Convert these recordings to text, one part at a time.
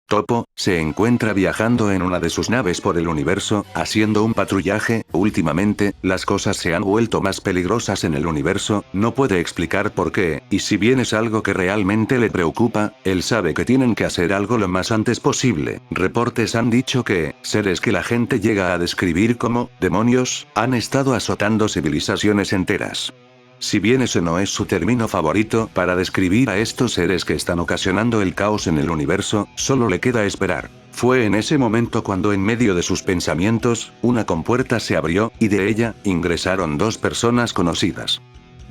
Topo se encuentra viajando en una de sus naves por el universo, haciendo un patrullaje. Últimamente, las cosas se han vuelto más peligrosas en el universo, no puede explicar por qué, y si bien es algo que realmente le preocupa, él sabe que tienen que hacer algo lo más antes posible. Reportes han dicho que, seres que la gente llega a describir como demonios, han estado azotando civilizaciones enteras. Si bien ese no es su término favorito para describir a estos seres que están ocasionando el caos en el universo, solo le queda esperar. Fue en ese momento cuando en medio de sus pensamientos, una compuerta se abrió, y de ella, ingresaron dos personas conocidas.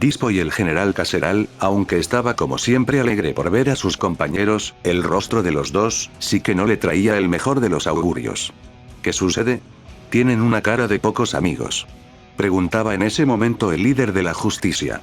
Dispo y el general Caseral, aunque estaba como siempre alegre por ver a sus compañeros, el rostro de los dos, sí que no le traía el mejor de los augurios. ¿Qué sucede? Tienen una cara de pocos amigos. Preguntaba en ese momento el líder de la justicia.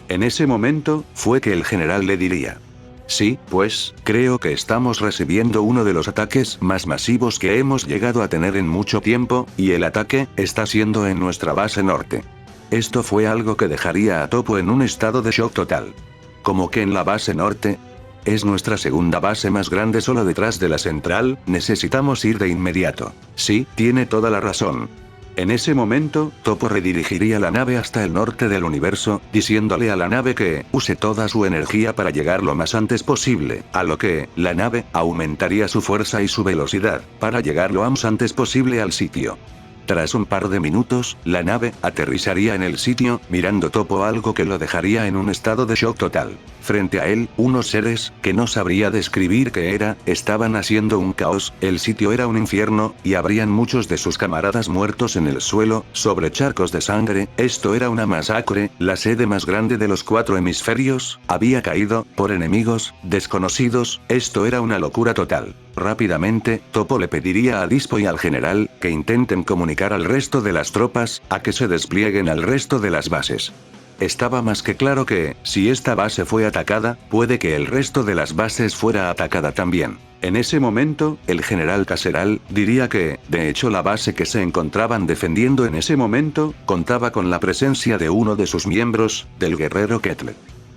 En ese momento, fue que el general le diría. Sí, pues, creo que estamos recibiendo uno de los ataques más masivos que hemos llegado a tener en mucho tiempo, y el ataque, está siendo en nuestra base norte. Esto fue algo que dejaría a Topo en un estado de shock total. ¿Cómo que en la base norte? Es nuestra segunda base más grande solo detrás de la central, necesitamos ir de inmediato. Sí, tiene toda la razón. En ese momento, Topo redirigiría la nave hasta el norte del universo, diciéndole a la nave que use toda su energía para llegar lo más antes posible, a lo que, la nave, aumentaría su fuerza y su velocidad, para llegar lo más antes posible al sitio. Tras un par de minutos, la nave aterrizaría en el sitio, mirando Topo algo que lo dejaría en un estado de shock total. Frente a él, unos seres, que no sabría describir qué era, estaban haciendo un caos, el sitio era un infierno, y habrían muchos de sus camaradas muertos en el suelo, sobre charcos de sangre. Esto era una masacre, la sede más grande de los 4 hemisferios, había caído, por enemigos desconocidos, esto era una locura total. Rápidamente, Topo le pediría a Dispo y al general, que intenten comunicar al resto de las tropas, a que se desplieguen al resto de las bases. Estaba más que claro que, si esta base fue atacada, puede que el resto de las bases fuera atacada también. En ese momento, el general Caseral diría que, de hecho la base que se encontraban defendiendo en ese momento, contaba con la presencia de uno de sus miembros, del guerrero Ketle.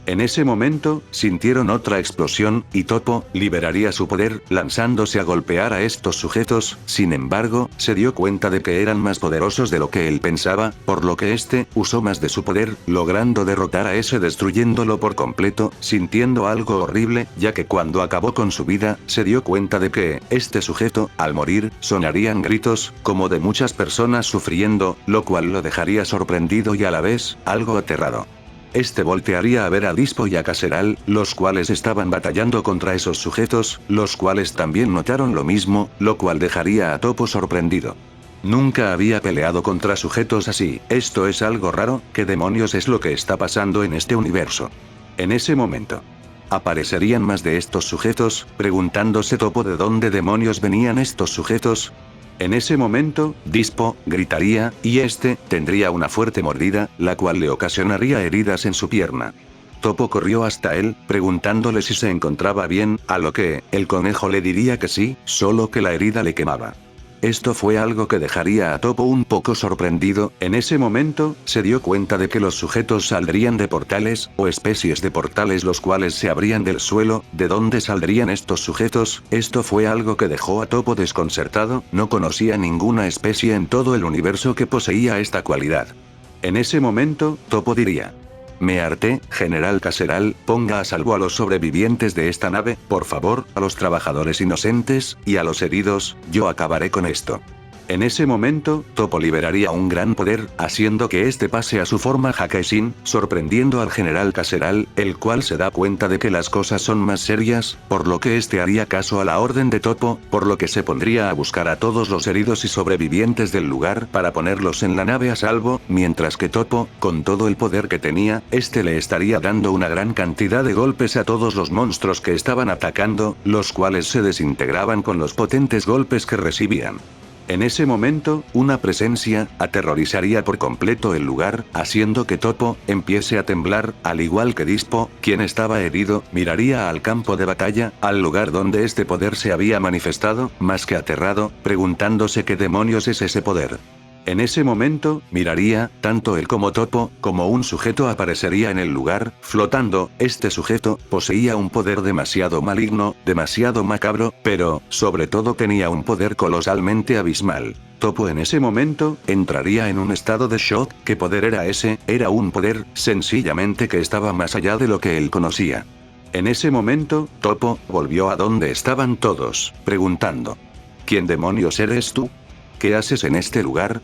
En ese momento, sintieron otra explosión, y Topo liberaría su poder, lanzándose a golpear a estos sujetos. Sin embargo, se dio cuenta de que eran más poderosos de lo que él pensaba, por lo que este usó más de su poder, logrando derrotar a ese destruyéndolo por completo, sintiendo algo horrible, ya que cuando acabó con su vida, se dio cuenta de que, este sujeto, al morir, sonarían gritos, como de muchas personas sufriendo, lo cual lo dejaría sorprendido y a la vez, algo aterrado. Este voltearía a ver a Dispo y a Caseral, los cuales estaban batallando contra esos sujetos, los cuales también notaron lo mismo, lo cual dejaría a Topo sorprendido. Nunca había peleado contra sujetos así. Esto es algo raro. ¿Qué demonios es lo que está pasando en este universo? En ese momento, ¿aparecerían más de estos sujetos? Preguntándose Topo de dónde demonios venían estos sujetos. En ese momento, Dispo gritaría, y este tendría una fuerte mordida, la cual le ocasionaría heridas en su pierna. Topo corrió hasta él, preguntándole si se encontraba bien, a lo que, el conejo le diría que sí, solo que la herida le quemaba. Esto fue algo que dejaría a Topo un poco sorprendido. En ese momento, se dio cuenta de que los sujetos saldrían de portales, o especies de portales los cuales se abrían del suelo. ¿De dónde saldrían estos sujetos? Esto fue algo que dejó a Topo desconcertado, no conocía ninguna especie en todo el universo que poseía esta cualidad. En ese momento, Topo diría. Me harté, general Caseral, ponga a salvo a los sobrevivientes de esta nave, por favor, a los trabajadores inocentes, y a los heridos, yo acabaré con esto. En ese momento, Topo liberaría un gran poder, haciendo que este pase a su forma Hakaisin, sorprendiendo al general Caseral, el cual se da cuenta de que las cosas son más serias, por lo que este haría caso a la orden de Topo, por lo que se pondría a buscar a todos los heridos y sobrevivientes del lugar para ponerlos en la nave a salvo, mientras que Topo, con todo el poder que tenía, este le estaría dando una gran cantidad de golpes a todos los monstruos que estaban atacando, los cuales se desintegraban con los potentes golpes que recibían. En ese momento, una presencia aterrorizaría por completo el lugar, haciendo que Topo empiece a temblar, al igual que Dispo, quien estaba herido, miraría al campo de batalla, al lugar donde este poder se había manifestado, más que aterrado, preguntándose qué demonios es ese poder. En ese momento, miraría, tanto él como Topo, como un sujeto aparecería en el lugar, flotando. Este sujeto, poseía un poder demasiado maligno, demasiado macabro, pero, sobre todo tenía un poder colosalmente abismal. Topo en ese momento, entraría en un estado de shock. ¿Qué poder era ese? Era un poder, sencillamente que estaba más allá de lo que él conocía. En ese momento, Topo, volvió a donde estaban todos, preguntando. ¿Quién demonios eres tú? ¿Qué haces en este lugar?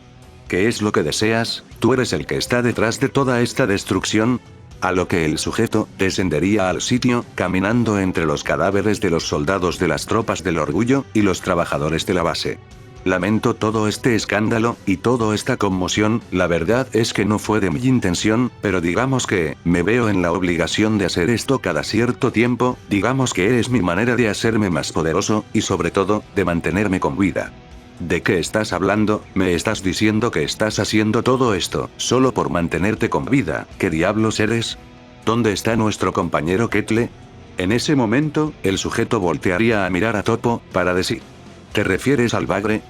¿Qué es lo que deseas? ¿Tú eres el que está detrás de toda esta destrucción? A lo que el sujeto, descendería al sitio, caminando entre los cadáveres de los soldados de las tropas del orgullo, y los trabajadores de la base. Lamento todo este escándalo, y toda esta conmoción. La verdad es que no fue de mi intención, pero digamos que, me veo en la obligación de hacer esto cada cierto tiempo. Digamos que es mi manera de hacerme más poderoso, y sobre todo, de mantenerme con vida. ¿De qué estás hablando? ¿Me estás diciendo que estás haciendo todo esto, solo por mantenerte con vida? ¿Qué diablos eres? ¿Dónde está nuestro compañero Ketle? En ese momento, el sujeto voltearía a mirar a Topo, para decir. ¿Te refieres al bagre?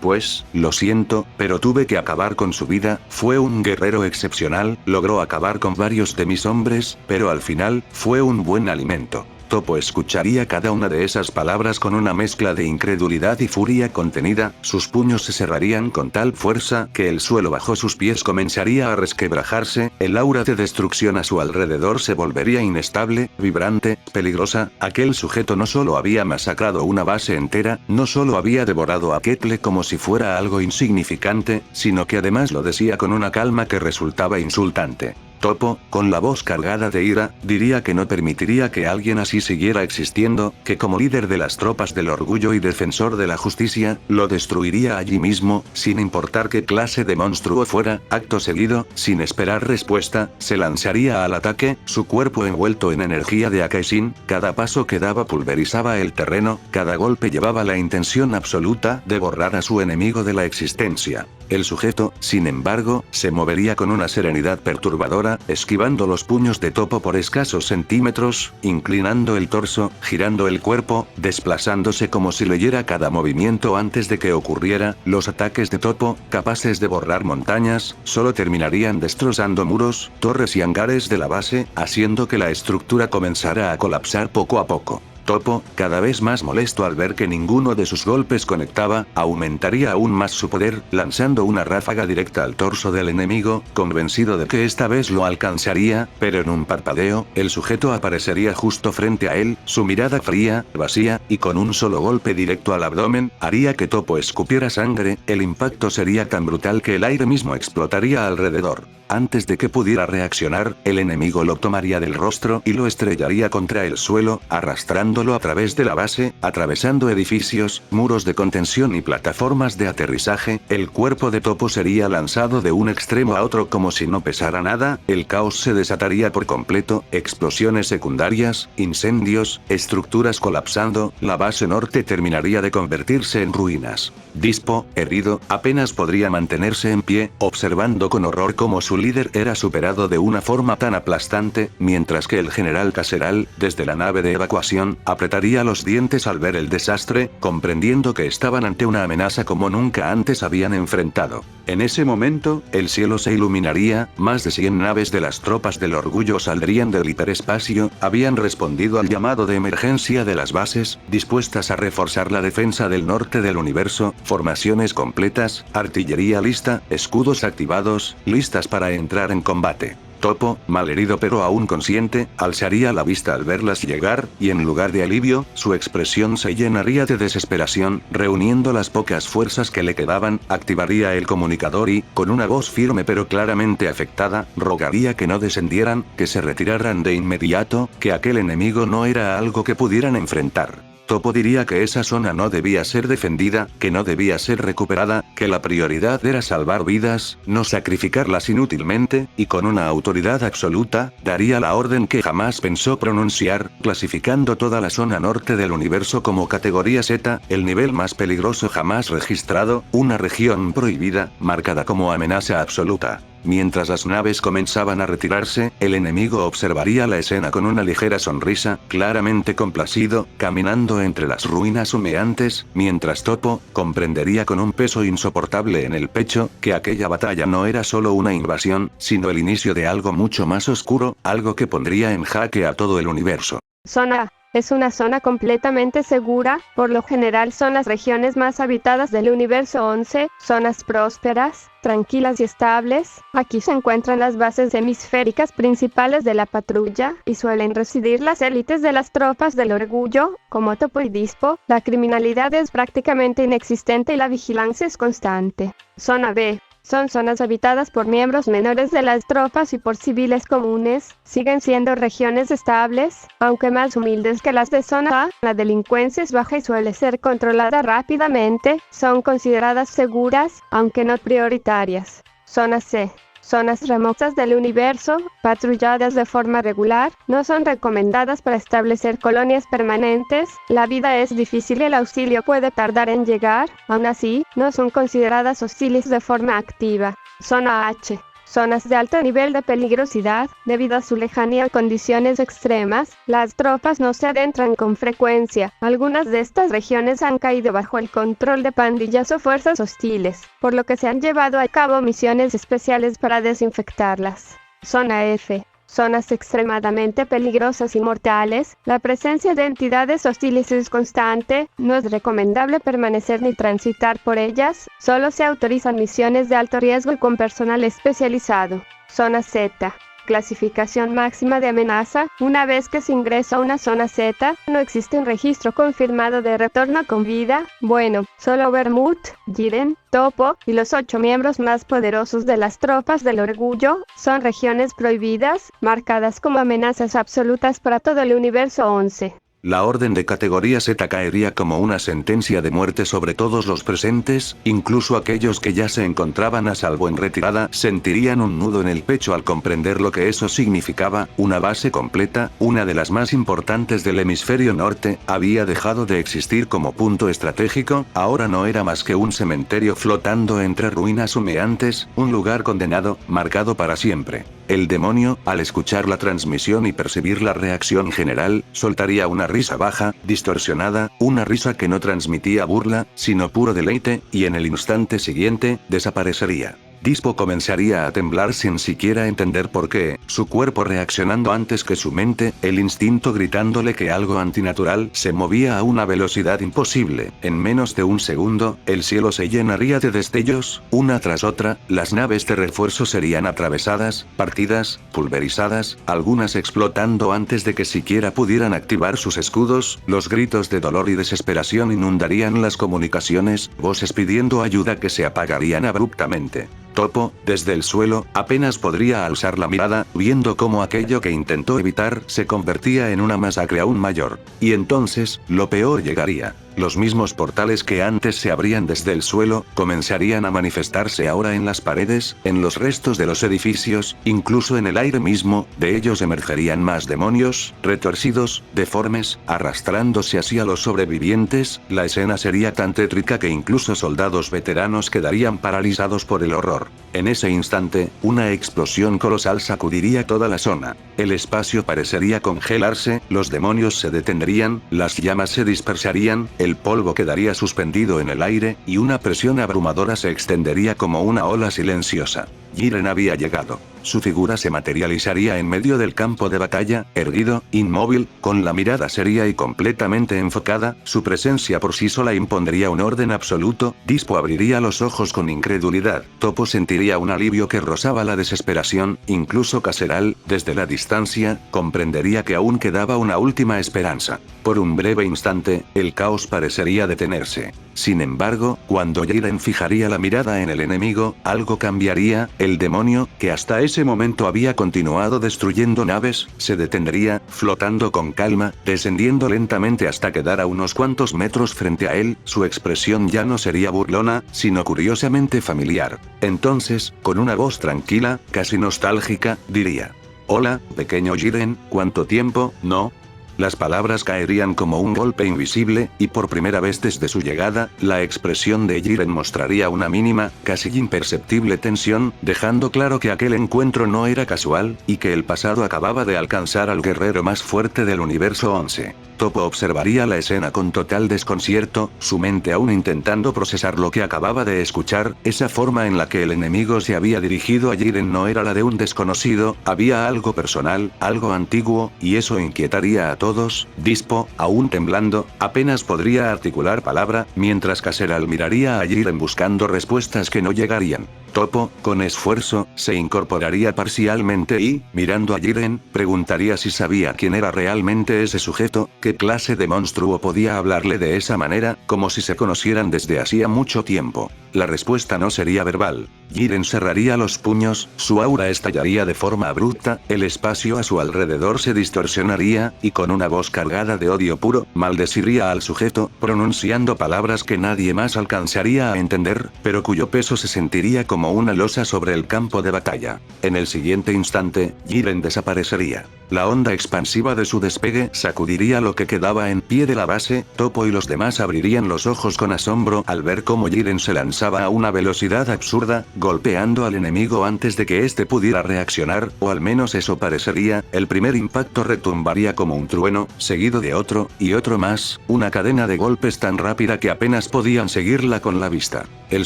Pues, lo siento, pero tuve que acabar con su vida. Fue un guerrero excepcional, logró acabar con varios de mis hombres, pero al final, fue un buen alimento. Topo escucharía cada una de esas palabras con una mezcla de incredulidad y furia contenida. Sus puños se cerrarían con tal fuerza que el suelo bajo sus pies comenzaría a resquebrajarse. El aura de destrucción a su alrededor se volvería inestable, vibrante, peligrosa. Aquel sujeto no solo había masacrado una base entera, no solo había devorado a Ketle como si fuera algo insignificante, sino que además lo decía con una calma que resultaba insultante. Topo, con la voz cargada de ira, diría que no permitiría que alguien así siguiera existiendo, que como líder de las tropas del orgullo y defensor de la justicia, lo destruiría allí mismo, sin importar qué clase de monstruo fuera. Acto seguido, sin esperar respuesta, se lanzaría al ataque, su cuerpo envuelto en energía de Akaishin. Cada paso que daba pulverizaba el terreno, cada golpe llevaba la intención absoluta de borrar a su enemigo de la existencia. El sujeto, sin embargo, se movería con una serenidad perturbadora, esquivando los puños de Topo por escasos centímetros, inclinando el torso, girando el cuerpo, desplazándose como si leyera cada movimiento antes de que ocurriera. Los ataques de Topo, capaces de borrar montañas, solo terminarían destrozando muros, torres y hangares de la base, haciendo que la estructura comenzara a colapsar poco a poco. Topo, cada vez más molesto al ver que ninguno de sus golpes conectaba, aumentaría aún más su poder, lanzando una ráfaga directa al torso del enemigo, convencido de que esta vez lo alcanzaría, pero en un parpadeo, el sujeto aparecería justo frente a él, su mirada fría, vacía, y con un solo golpe directo al abdomen, haría que Topo escupiera sangre. El impacto sería tan brutal que el aire mismo explotaría alrededor. Antes de que pudiera reaccionar, el enemigo lo tomaría del rostro y lo estrellaría contra el suelo, arrastrándolo a través de la base, atravesando edificios, muros de contención y plataformas de aterrizaje. El cuerpo de Topo sería lanzado de un extremo a otro como si no pesara nada. El caos se desataría por completo, explosiones secundarias, incendios, estructuras colapsando. La base norte terminaría de convertirse en ruinas. Dispo, herido, apenas podría mantenerse en pie, observando con horror cómo su líder era superado de una forma tan aplastante, mientras que el general Caseral, desde la nave de evacuación, apretaría los dientes al ver el desastre, comprendiendo que estaban ante una amenaza como nunca antes habían enfrentado. En ese momento, el cielo se iluminaría, más de 100 naves de las tropas del orgullo saldrían del hiperespacio, habían respondido al llamado de emergencia de las bases, dispuestas a reforzar la defensa del norte del universo, formaciones completas, artillería lista, escudos activados, listas para entrar en combate. Topo, malherido pero aún consciente, alzaría la vista al verlas llegar, y en lugar de alivio, su expresión se llenaría de desesperación. Reuniendo las pocas fuerzas que le quedaban, activaría el comunicador y, con una voz firme pero claramente afectada, rogaría que no descendieran, que se retiraran de inmediato, que aquel enemigo no era algo que pudieran enfrentar. Topo diría que esa zona no debía ser defendida, que no debía ser recuperada, que la prioridad era salvar vidas, no sacrificarlas inútilmente, y con una autoridad absoluta, daría la orden que jamás pensó pronunciar, clasificando toda la zona norte del universo como categoría Z, el nivel más peligroso jamás registrado, una región prohibida, marcada como amenaza absoluta. Mientras las naves comenzaban a retirarse, el enemigo observaría la escena con una ligera sonrisa, claramente complacido, caminando entre las ruinas humeantes, mientras Toppo comprendería con un peso insoportable en el pecho, que aquella batalla no era solo una invasión, sino el inicio de algo mucho más oscuro, algo que pondría en jaque a todo el universo. Zona A. Es una zona completamente segura, por lo general son las regiones más habitadas del universo 11, zonas prósperas, tranquilas y estables. Aquí se encuentran las bases hemisféricas principales de la patrulla, y suelen residir las élites de las tropas del orgullo, como Toppo y Dyspo. La criminalidad es prácticamente inexistente y la vigilancia es constante. Zona B. Son zonas habitadas por miembros menores de las tropas y por civiles comunes. Siguen siendo regiones estables, aunque más humildes que las de zona A. La delincuencia es baja y suele ser controlada rápidamente. Son consideradas seguras, aunque no prioritarias. Zona C. Zonas remotas del universo, patrulladas de forma regular, no son recomendadas para establecer colonias permanentes. La vida es difícil y el auxilio puede tardar en llegar. Aún así, no son consideradas hostiles de forma activa. Zona H. Zonas de alto nivel de peligrosidad, debido a su lejanía a condiciones extremas, las tropas no se adentran con frecuencia. Algunas de estas regiones han caído bajo el control de pandillas o fuerzas hostiles, por lo que se han llevado a cabo misiones especiales para desinfectarlas. Zona F. Zonas extremadamente peligrosas y mortales. La presencia de entidades hostiles es constante, no es recomendable permanecer ni transitar por ellas, solo se autorizan misiones de alto riesgo y con personal especializado. Zona Z. Clasificación máxima de amenaza. Una vez que se ingresa a una zona Z, no existe un registro confirmado de retorno con vida. Bueno, solo Vermouth, Jiren, Toppo y los 8 miembros más poderosos de las tropas del orgullo son regiones prohibidas, marcadas como amenazas absolutas para todo el universo 11. La orden de categoría Z caería como una sentencia de muerte sobre todos los presentes, incluso aquellos que ya se encontraban a salvo en retirada, sentirían un nudo en el pecho al comprender lo que eso significaba. Una base completa, una de las más importantes del hemisferio norte, había dejado de existir como punto estratégico, ahora no era más que un cementerio flotando entre ruinas humeantes, un lugar condenado, marcado para siempre. El demonio, al escuchar la transmisión y percibir la reacción general, soltaría una risa baja, distorsionada, una risa que no transmitía burla, sino puro deleite, y en el instante siguiente, desaparecería. Dyspo comenzaría a temblar sin siquiera entender por qué, su cuerpo reaccionando antes que su mente, el instinto gritándole que algo antinatural se movía a una velocidad imposible. En menos de un segundo, el cielo se llenaría de destellos, una tras otra, las naves de refuerzo serían atravesadas, partidas, pulverizadas, algunas explotando antes de que siquiera pudieran activar sus escudos. Los gritos de dolor y desesperación inundarían las comunicaciones, voces pidiendo ayuda que se apagarían abruptamente. Toppo, desde el suelo, apenas podría alzar la mirada, viendo cómo aquello que intentó evitar se convertía en una masacre aún mayor. Y entonces, lo peor llegaría. Los mismos portales que antes se abrían desde el suelo, comenzarían a manifestarse ahora en las paredes, en los restos de los edificios, incluso en el aire mismo. De ellos emergerían más demonios, retorcidos, deformes, arrastrándose hacia los sobrevivientes. La escena sería tan tétrica que incluso soldados veteranos quedarían paralizados por el horror. En ese instante, una explosión colosal sacudiría toda la zona. El espacio parecería congelarse, los demonios se detendrían, las llamas se dispersarían, el polvo quedaría suspendido en el aire, y una presión abrumadora se extendería como una ola silenciosa. Jiren había llegado. Su figura se materializaría en medio del campo de batalla, erguido, inmóvil, con la mirada seria y completamente enfocada. Su presencia por sí sola impondría un orden absoluto. Dyspo abriría los ojos con incredulidad. Toppo sentiría un alivio que rozaba la desesperación. Incluso Caseral, desde la distancia, comprendería que aún quedaba una última esperanza. Por un breve instante, el caos parecería detenerse. Sin embargo, cuando Jiren fijaría la mirada en el enemigo, algo cambiaría. El demonio, que hasta ese momento había continuado destruyendo naves, se detendría, flotando con calma, descendiendo lentamente hasta quedar a unos cuantos metros frente a él. Su expresión ya no sería burlona, sino curiosamente familiar. Entonces, con una voz tranquila, casi nostálgica, diría: «Hola, pequeño Jiren, ¿cuánto tiempo, no?» Las palabras caerían como un golpe invisible, y por primera vez desde su llegada, la expresión de Jiren mostraría una mínima, casi imperceptible tensión, dejando claro que aquel encuentro no era casual, y que el pasado acababa de alcanzar al guerrero más fuerte del universo 11. Toppo observaría la escena con total desconcierto, su mente aún intentando procesar lo que acababa de escuchar. Esa forma en la que el enemigo se había dirigido a Jiren no era la de un desconocido, había algo personal, algo antiguo, y eso inquietaría a todos. Dispo, aún temblando, apenas podría articular palabra, mientras Caseral miraría a Jiren buscando respuestas que no llegarían. Toppo, con esfuerzo, se incorporaría parcialmente y, mirando a Jiren, preguntaría si sabía quién era realmente ese sujeto, qué clase de monstruo podía hablarle de esa manera, como si se conocieran desde hacía mucho tiempo. La respuesta no sería verbal. Jiren cerraría los puños, su aura estallaría de forma abrupta, el espacio a su alrededor se distorsionaría, y con una voz cargada de odio puro, maldeciría al sujeto, pronunciando palabras que nadie más alcanzaría a entender, pero cuyo peso se sentiría como una losa sobre el campo de batalla. En el siguiente instante, Jiren desaparecería. La onda expansiva de su despegue sacudiría lo que quedaba en pie de la base. Toppo y los demás abrirían los ojos con asombro al ver cómo Jiren se lanzaba a una velocidad absurda, golpeando al enemigo antes de que éste pudiera reaccionar, o al menos eso parecería. El primer impacto retumbaría como un trueno, seguido de otro, y otro más, una cadena de golpes tan rápida que apenas podían seguirla con la vista. El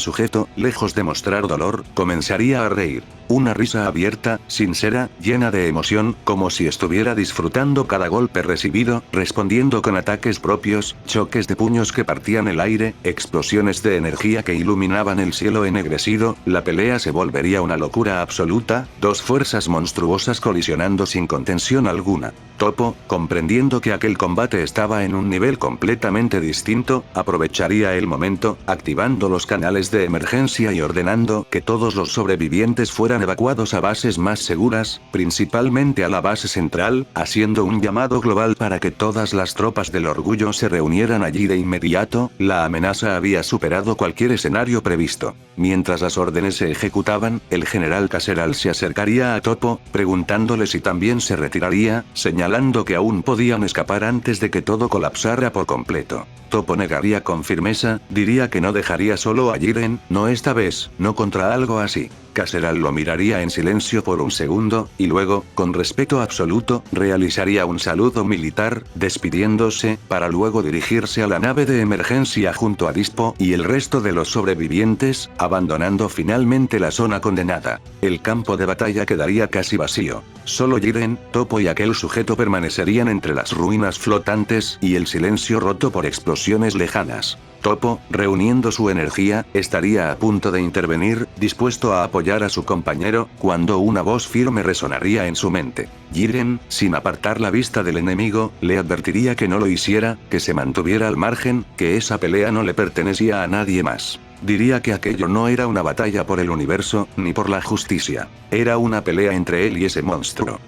sujeto, lejos de mostrar dolor, comenzaría a reír. Una risa abierta, sincera, llena de emoción, como si estuviera disfrutando cada golpe recibido, respondiendo con ataques propios, choques de puños que partían el aire, explosiones de energía que iluminaban el cielo ennegrecido. La pelea se volvería una locura absoluta, dos fuerzas monstruosas colisionando sin contención alguna. Toppo, comprendiendo que aquel combate estaba en un nivel completamente distinto, aprovecharía el momento, activando los canales de emergencia y ordenando que todos los sobrevivientes fueran evacuados a bases más seguras, principalmente a la base central, haciendo un llamado global para que todas las tropas del orgullo se reunieran allí de inmediato. La amenaza había superado cualquier escenario previsto. Mientras las órdenes se ejecutaban, el general Caseral se acercaría a Toppo, preguntándole si también se retiraría, señalando que aún podían escapar antes de que todo colapsara por completo. Toppo negaría con firmeza, diría que no dejaría solo a Jiren, no esta vez, no contra algo así. Caseral lo miraría en silencio por un segundo, y luego, con respeto absoluto, realizaría un saludo militar, despidiéndose, para luego dirigirse a la nave de emergencia junto a Dispo y el resto de los sobrevivientes, abandonando finalmente la zona condenada. El campo de batalla quedaría casi vacío. Solo Jiren, Toppo y aquel sujeto permanecerían entre las ruinas flotantes y el silencio roto por explosiones lejanas. Toppo, reuniendo su energía, estaría a punto de intervenir, dispuesto a apoyar a su compañero, cuando una voz firme resonaría en su mente. Jiren, sin apartar la vista del enemigo, le advertiría que no lo hiciera, que se mantuviera al margen, que esa pelea no le pertenecía a nadie más. Diría que aquello no era una batalla por el universo, ni por la justicia. Era una pelea entre él y ese monstruo.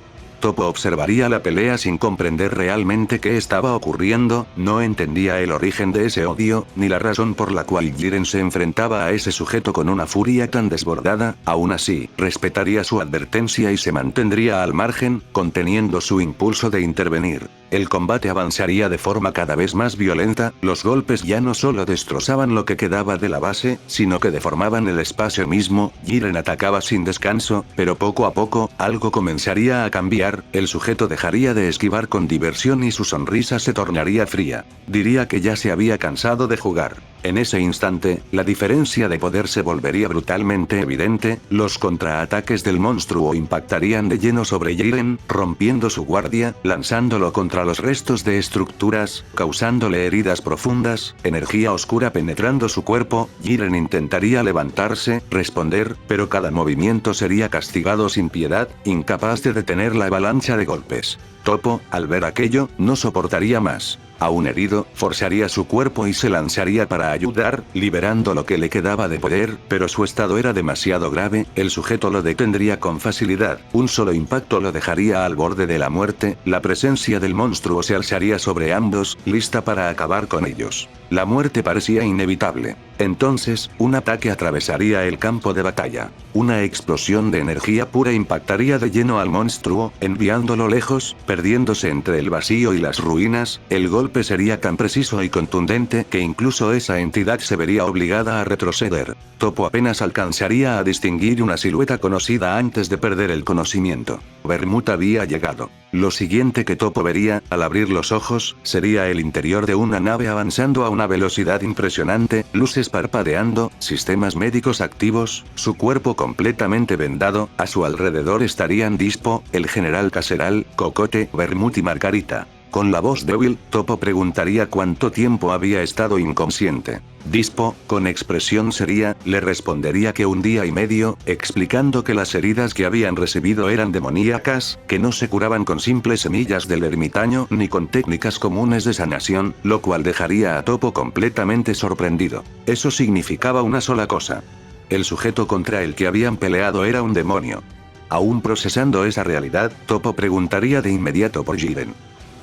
Toppo observaría la pelea sin comprender realmente qué estaba ocurriendo, no entendía el origen de ese odio, ni la razón por la cual Jiren se enfrentaba a ese sujeto con una furia tan desbordada. Aún así, respetaría su advertencia y se mantendría al margen, conteniendo su impulso de intervenir. El combate avanzaría de forma cada vez más violenta, los golpes ya no solo destrozaban lo que quedaba de la base, sino que deformaban el espacio mismo. Jiren atacaba sin descanso, pero poco a poco, algo comenzaría a cambiar, el sujeto dejaría de esquivar con diversión y su sonrisa se tornaría fría. Diría que ya se había cansado de jugar. En ese instante, la diferencia de poder se volvería brutalmente evidente, los contraataques del monstruo impactarían de lleno sobre Jiren, rompiendo su guardia, lanzándolo contra los restos de estructuras, causándole heridas profundas, energía oscura penetrando su cuerpo. Jiren intentaría levantarse, responder, pero cada movimiento sería castigado sin piedad, incapaz de detener la avalancha de golpes. Toppo, al ver aquello, no soportaría más. Aún herido, forzaría su cuerpo y se lanzaría para ayudar, liberando lo que le quedaba de poder, pero su estado era demasiado grave, el sujeto lo detendría con facilidad, un solo impacto lo dejaría al borde de la muerte, la presencia del monstruo se alzaría sobre ambos, lista para acabar con ellos. La muerte parecía inevitable. Entonces, un ataque atravesaría el campo de batalla. Una explosión de energía pura impactaría de lleno al monstruo, enviándolo lejos, perdiéndose entre el vacío y las ruinas. El golpe sería tan preciso y contundente que incluso esa entidad se vería obligada a retroceder. Toppo apenas alcanzaría a distinguir una silueta conocida antes de perder el conocimiento. Vermut había llegado. Lo siguiente que Toppo vería, al abrir los ojos, sería el interior de una nave avanzando a una velocidad impresionante, luces parpadeando, sistemas médicos activos, su cuerpo completamente vendado. A su alrededor estarían Dispo, el general Caseral, Cocote, Vermut y Margarita. Con la voz débil, Toppo preguntaría cuánto tiempo había estado inconsciente. Dispo, con expresión seria, le respondería que 1 día y medio, explicando que las heridas que habían recibido eran demoníacas, que no se curaban con simples semillas del ermitaño ni con técnicas comunes de sanación, lo cual dejaría a Toppo completamente sorprendido. Eso significaba una sola cosa. El sujeto contra el que habían peleado era un demonio. Aún procesando esa realidad, Toppo preguntaría de inmediato por Jiren.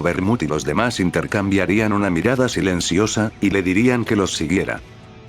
Vermut y los demás intercambiarían una mirada silenciosa, y le dirían que los siguiera.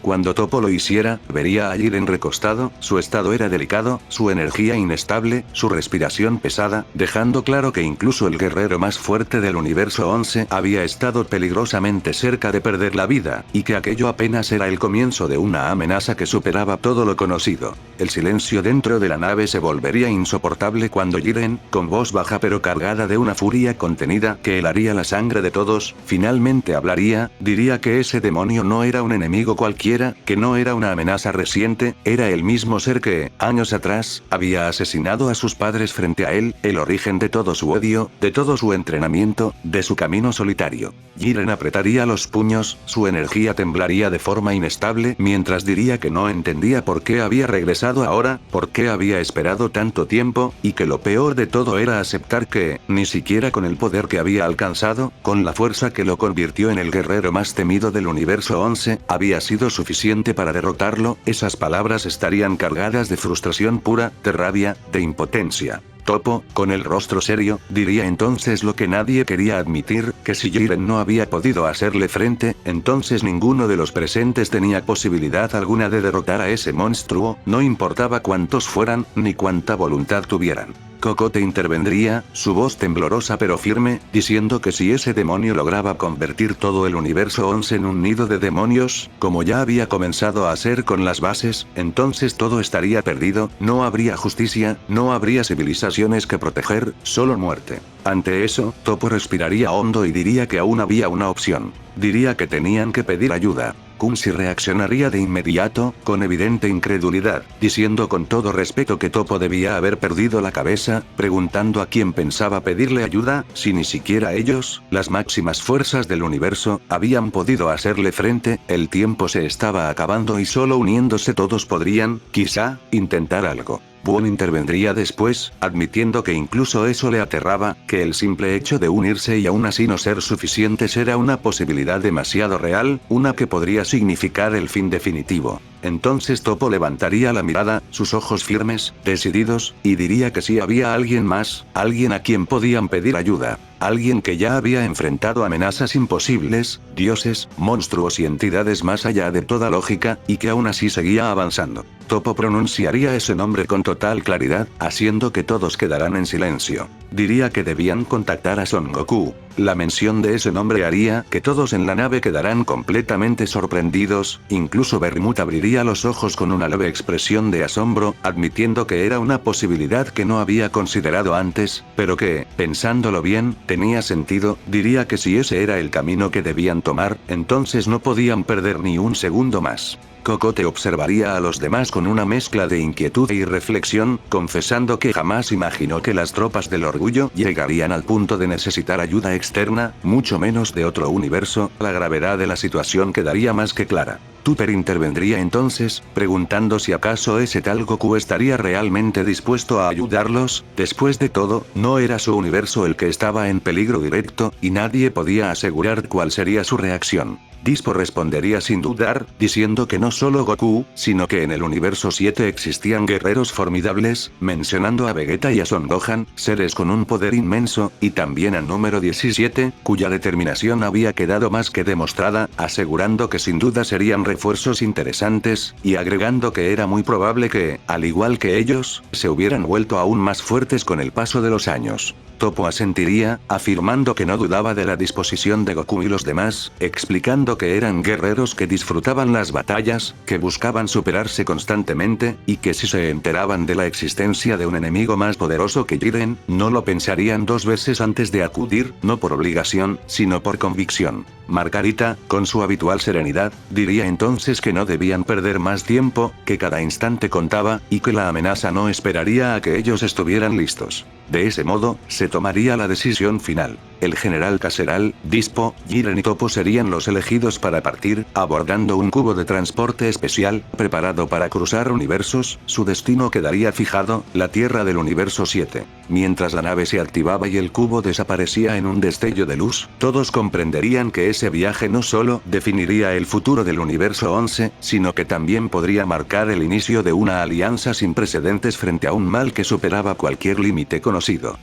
Cuando Toppo lo hiciera, vería a Jiren recostado, su estado era delicado, su energía inestable, su respiración pesada, dejando claro que incluso el guerrero más fuerte del universo 11 había estado peligrosamente cerca de perder la vida, y que aquello apenas era el comienzo de una amenaza que superaba todo lo conocido. El silencio dentro de la nave se volvería insoportable cuando Jiren, con voz baja pero cargada de una furia contenida que helaría la sangre de todos, finalmente hablaría, diría que ese demonio no era un enemigo cualquiera, que no era una amenaza reciente, era el mismo ser que, años atrás, había asesinado a sus padres frente a él, el origen de todo su odio, de todo su entrenamiento, de su camino solitario. Jiren apretaría los puños, su energía temblaría de forma inestable mientras diría que no entendía por qué había regresado ahora, por qué había esperado tanto tiempo, y que lo peor de todo era aceptar que, ni siquiera con el poder que había alcanzado, con la fuerza que lo convirtió en el guerrero más temido del universo 11, había sido suficiente para derrotarlo. Esas palabras estarían cargadas de frustración pura, de rabia, de impotencia. Toppo, con el rostro serio, diría entonces lo que nadie quería admitir, que si Jiren no había podido hacerle frente, entonces ninguno de los presentes tenía posibilidad alguna de derrotar a ese monstruo, no importaba cuántos fueran, ni cuánta voluntad tuvieran. Cocote intervendría, su voz temblorosa pero firme, diciendo que si ese demonio lograba convertir todo el universo 11 en un nido de demonios, como ya había comenzado a hacer con las bases, entonces todo estaría perdido, no habría justicia, no habría civilizaciones que proteger, solo muerte. Ante eso, Toppo respiraría hondo y diría que aún había una opción. Diría que tenían que pedir ayuda. Kunzi reaccionaría de inmediato, con evidente incredulidad, diciendo con todo respeto que Toppo debía haber perdido la cabeza, preguntando a quién pensaba pedirle ayuda, si ni siquiera ellos, las máximas fuerzas del universo, habían podido hacerle frente. El tiempo se estaba acabando y solo uniéndose todos podrían, quizá, intentar algo. Buon intervendría después, admitiendo que incluso eso le aterraba, que el simple hecho de unirse y aún así no ser suficientes era una posibilidad demasiado real, una que podría significar el fin definitivo. Entonces Toppo levantaría la mirada, sus ojos firmes, decididos, y diría que sí había alguien más, alguien a quien podían pedir ayuda. Alguien que ya había enfrentado amenazas imposibles, dioses, monstruos y entidades más allá de toda lógica, y que aún así seguía avanzando. Toppo pronunciaría ese nombre con total claridad, haciendo que todos quedaran en silencio. Diría que debían contactar a Son Goku. La mención de ese nombre haría que todos en la nave quedaran completamente sorprendidos, incluso Vermut abriría los ojos con una leve expresión de asombro, admitiendo que era una posibilidad que no había considerado antes, pero que, pensándolo bien, tenía sentido. Diría que si ese era el camino que debían tomar, entonces no podían perder ni un segundo más. Cocote observaría a los demás con una mezcla de inquietud y reflexión, confesando que jamás imaginó que las tropas del orgullo llegarían al punto de necesitar ayuda externa, mucho menos de otro universo. La gravedad de la situación quedaría más que clara. Tupper intervendría entonces, preguntando si acaso ese tal Goku estaría realmente dispuesto a ayudarlos. Después de todo, no era su universo el que estaba en peligro directo, y nadie podía asegurar cuál sería su reacción. Dispo respondería sin dudar, diciendo que no solo Goku, sino que en el universo 7 existían guerreros formidables, mencionando a Vegeta y a Son Gohan, seres con un poder inmenso, y también al número 17, cuya determinación había quedado más que demostrada, asegurando que sin duda serían refuerzos interesantes, y agregando que era muy probable que, al igual que ellos, se hubieran vuelto aún más fuertes con el paso de los años. Toppo asentiría, afirmando que no dudaba de la disposición de Goku y los demás, explicando que eran guerreros que disfrutaban las batallas, que buscaban superarse constantemente, y que si se enteraban de la existencia de un enemigo más poderoso que Jiren, no lo pensarían dos veces antes de acudir, no por obligación, sino por convicción. Margarita, con su habitual serenidad, diría entonces que no debían perder más tiempo, que cada instante contaba, y que la amenaza no esperaría a que ellos estuvieran listos. De ese modo, se tomaría la decisión final. El general Caseral, Dispo, Jiren y Toppo serían los elegidos para partir, abordando un cubo de transporte especial, preparado para cruzar universos. Su destino quedaría fijado, la Tierra del universo 7. Mientras la nave se activaba y el cubo desaparecía en un destello de luz, todos comprenderían que ese viaje no solo definiría el futuro del universo 11, sino que también podría marcar el inicio de una alianza sin precedentes frente a un mal que superaba cualquier límite conocido.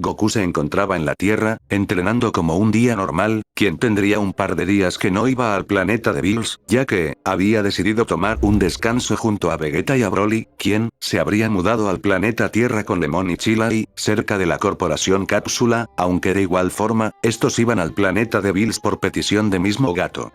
Goku se encontraba en la Tierra, entrenando como un día normal, quien tendría un par de días que no iba al planeta de Bills, ya que había decidido tomar un descanso junto a Vegeta y a Broly, quien se habría mudado al planeta Tierra con Lemon y Chilai, cerca de la corporación Cápsula, aunque de igual forma, estos iban al planeta de Bills por petición de mismo Gato.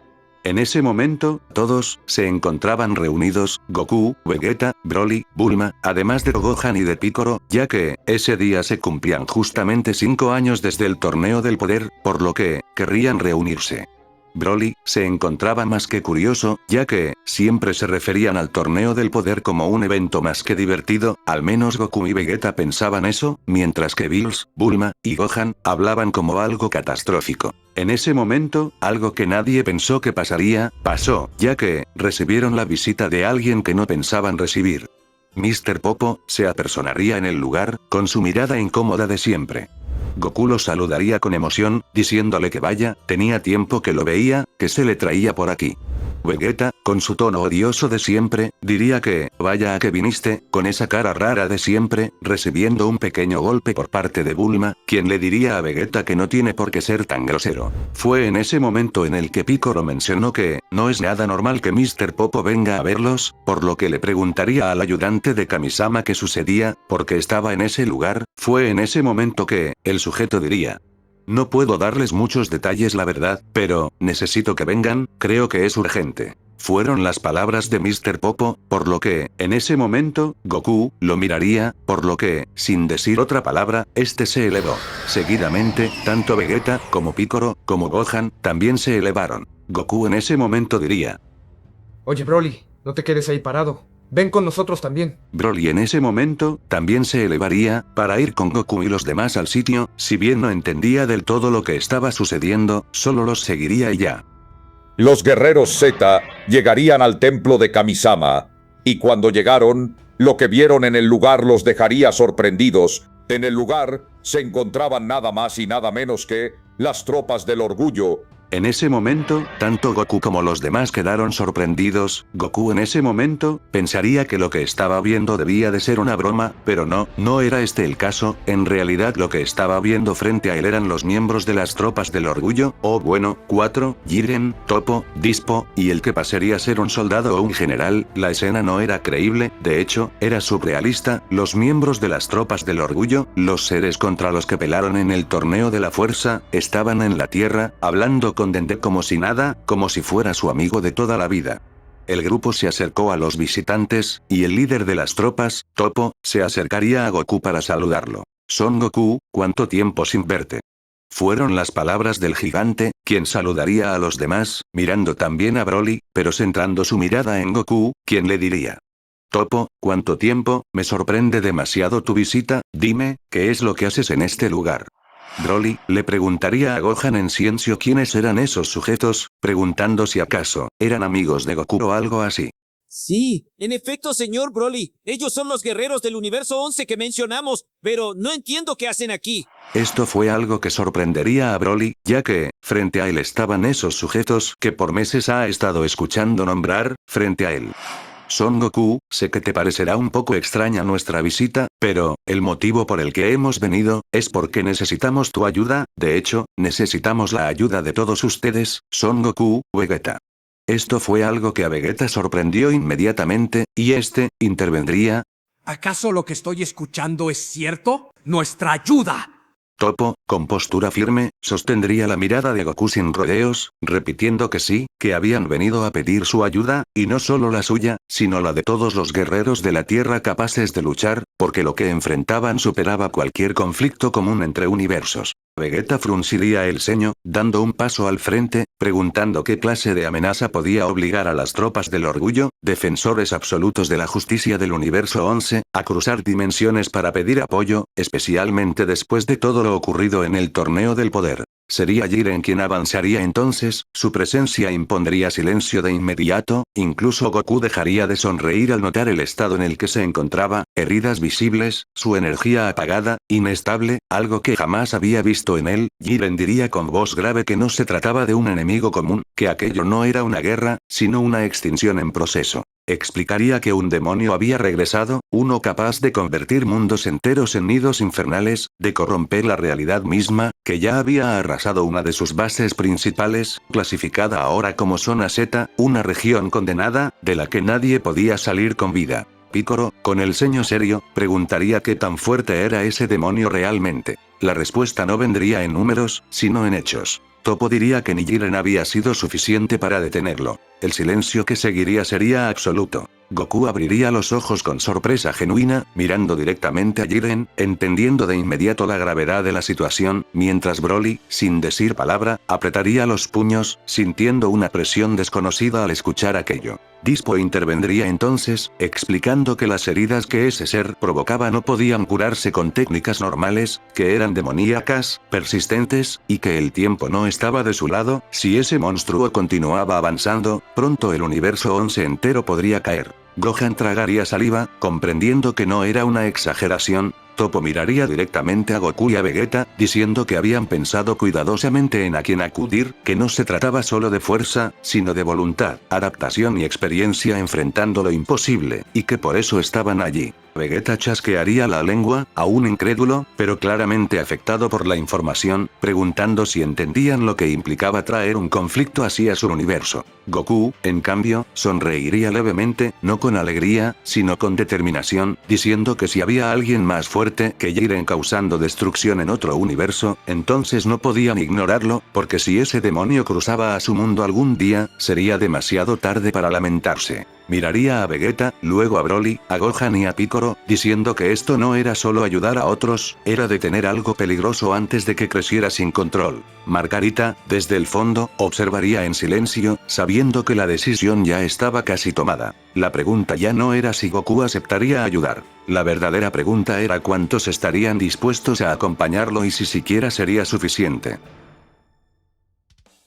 En ese momento, todos se encontraban reunidos, Goku, Vegeta, Broly, Bulma, además de Gohan y de Piccolo, ya que, ese día se cumplían justamente 5 años desde el torneo del poder, por lo que, querrían reunirse. Broly se encontraba más que curioso, ya que siempre se referían al torneo del poder como un evento más que divertido, al menos Goku y Vegeta pensaban eso, mientras que Bills, Bulma y Gohan hablaban como algo catastrófico. En ese momento, algo que nadie pensó que pasaría, pasó, ya que recibieron la visita de alguien que no pensaban recibir. Mr. Popo se apersonaría en el lugar, con su mirada incómoda de siempre. Goku lo saludaría con emoción, diciéndole que vaya, tenía tiempo que lo veía, que se le traía por aquí. Vegeta, con su tono odioso de siempre, diría que, vaya a que viniste, con esa cara rara de siempre, recibiendo un pequeño golpe por parte de Bulma, quien le diría a Vegeta que no tiene por qué ser tan grosero. Fue en ese momento en el que Piccolo mencionó que, no es nada normal que Mr. Popo venga a verlos, por lo que le preguntaría al ayudante de Kamisama qué sucedía, porque estaba en ese lugar. Fue en ese momento que, el sujeto diría: no puedo darles muchos detalles la verdad, pero, necesito que vengan, creo que es urgente. Fueron las palabras de Mr. Popo, por lo que, en ese momento, Goku lo miraría, por lo que, sin decir otra palabra, este se elevó. Seguidamente, tanto Vegeta, como Piccolo, como Gohan, también se elevaron. Goku en ese momento diría: oye Broly, no te quedes ahí parado. Ven con nosotros también. Broly en ese momento, también se elevaría, para ir con Goku y los demás al sitio, si bien no entendía del todo lo que estaba sucediendo, solo los seguiría y ya. Los guerreros Z llegarían al templo de Kamisama, y cuando llegaron, lo que vieron en el lugar los dejaría sorprendidos. En el lugar, se encontraban nada más y nada menos que las tropas del orgullo. En ese momento, tanto Goku como los demás quedaron sorprendidos. Goku en ese momento, pensaría que lo que estaba viendo debía de ser una broma, pero no era este el caso. En realidad lo que estaba viendo frente a él eran los miembros de las tropas del orgullo, o bueno, 4, Jiren, Toppo, Dispo, y el que pasaría a ser un soldado o un general. La escena no era creíble, de hecho, era surrealista. Los miembros de las tropas del orgullo, los seres contra los que pelaron en el torneo de la fuerza, estaban en la Tierra, hablando con Dende como si nada, como si fuera su amigo de toda la vida. El grupo se acercó a los visitantes, y el líder de las tropas, Toppo, se acercaría a Goku para saludarlo. Son Goku, ¿cuánto tiempo sin verte? Fueron las palabras del gigante, quien saludaría a los demás, mirando también a Broly, pero centrando su mirada en Goku, quien le diría: Toppo, ¿cuánto tiempo? Me sorprende demasiado tu visita, dime, ¿qué es lo que haces en este lugar? Broly le preguntaría a Gohan en silencio quiénes eran esos sujetos, preguntando si acaso eran amigos de Goku o algo así. Sí, en efecto, señor Broly. Ellos son los guerreros del universo 11 que mencionamos, pero no entiendo qué hacen aquí. Esto fue algo que sorprendería a Broly, ya que, frente a él estaban esos sujetos que por meses ha estado escuchando nombrar, frente a él. Son Goku, sé que te parecerá un poco extraña nuestra visita, pero, el motivo por el que hemos venido, es porque necesitamos tu ayuda, de hecho, necesitamos la ayuda de todos ustedes, Son Goku, Vegeta. Esto fue algo que a Vegeta sorprendió inmediatamente, y intervendría. ¿Acaso lo que estoy escuchando es cierto? ¡Nuestra ayuda! Toppo, con postura firme, sostendría la mirada de Goku sin rodeos, repitiendo que sí, que habían venido a pedir su ayuda, y no solo la suya, sino la de todos los guerreros de la Tierra capaces de luchar, porque lo que enfrentaban superaba cualquier conflicto común entre universos. Vegeta frunciría el ceño, dando un paso al frente, preguntando qué clase de amenaza podía obligar a las tropas del orgullo, defensores absolutos de la justicia del universo 11, a cruzar dimensiones para pedir apoyo, especialmente después de todo lo ocurrido en el torneo del poder. Sería Jiren quien avanzaría entonces, su presencia impondría silencio de inmediato, incluso Goku dejaría de sonreír al notar el estado en el que se encontraba, heridas visibles, su energía apagada, inestable, algo que jamás había visto en él. Jiren diría con voz grave que no se trataba de un enemigo común, que aquello no era una guerra, sino una extinción en proceso. Explicaría que un demonio había regresado, uno capaz de convertir mundos enteros en nidos infernales, de corromper la realidad misma, que ya había arrasado una de sus bases principales, clasificada ahora como Zona Z, una región condenada, de la que nadie podía salir con vida. Piccolo, con el ceño serio, preguntaría qué tan fuerte era ese demonio realmente. La respuesta no vendría en números, sino en hechos. Toppo diría que ni Jiren había sido suficiente para detenerlo. El silencio que seguiría sería absoluto. Goku abriría los ojos con sorpresa genuina, mirando directamente a Jiren, entendiendo de inmediato la gravedad de la situación, mientras Broly, sin decir palabra, apretaría los puños, sintiendo una presión desconocida al escuchar aquello. Dispo intervendría entonces, explicando que las heridas que ese ser provocaba no podían curarse con técnicas normales, que eran demoníacas, persistentes, y que el tiempo no estaba de su lado. Si ese monstruo continuaba avanzando, pronto el universo 11 entero podría caer. Gohan tragaría saliva, comprendiendo que no era una exageración. Toppo miraría directamente a Goku y a Vegeta, diciendo que habían pensado cuidadosamente en a quién acudir, que no se trataba solo de fuerza, sino de voluntad, adaptación y experiencia enfrentando lo imposible, y que por eso estaban allí. Vegeta chasquearía la lengua, aún incrédulo, pero claramente afectado por la información, preguntando si entendían lo que implicaba traer un conflicto así a su universo. Goku, en cambio, sonreiría levemente, no con alegría, sino con determinación, diciendo que si había alguien más fuerte que Jiren causando destrucción en otro universo, entonces no podían ignorarlo, porque si ese demonio cruzaba a su mundo algún día, sería demasiado tarde para lamentarse. Miraría a Vegeta, luego a Broly, a Gohan y a Piccolo, diciendo que esto no era solo ayudar a otros, era detener algo peligroso antes de que creciera sin control. Margarita, desde el fondo, observaría en silencio, sabiendo que la decisión ya estaba casi tomada. La pregunta ya no era si Goku aceptaría ayudar. La verdadera pregunta era cuántos estarían dispuestos a acompañarlo y si siquiera sería suficiente.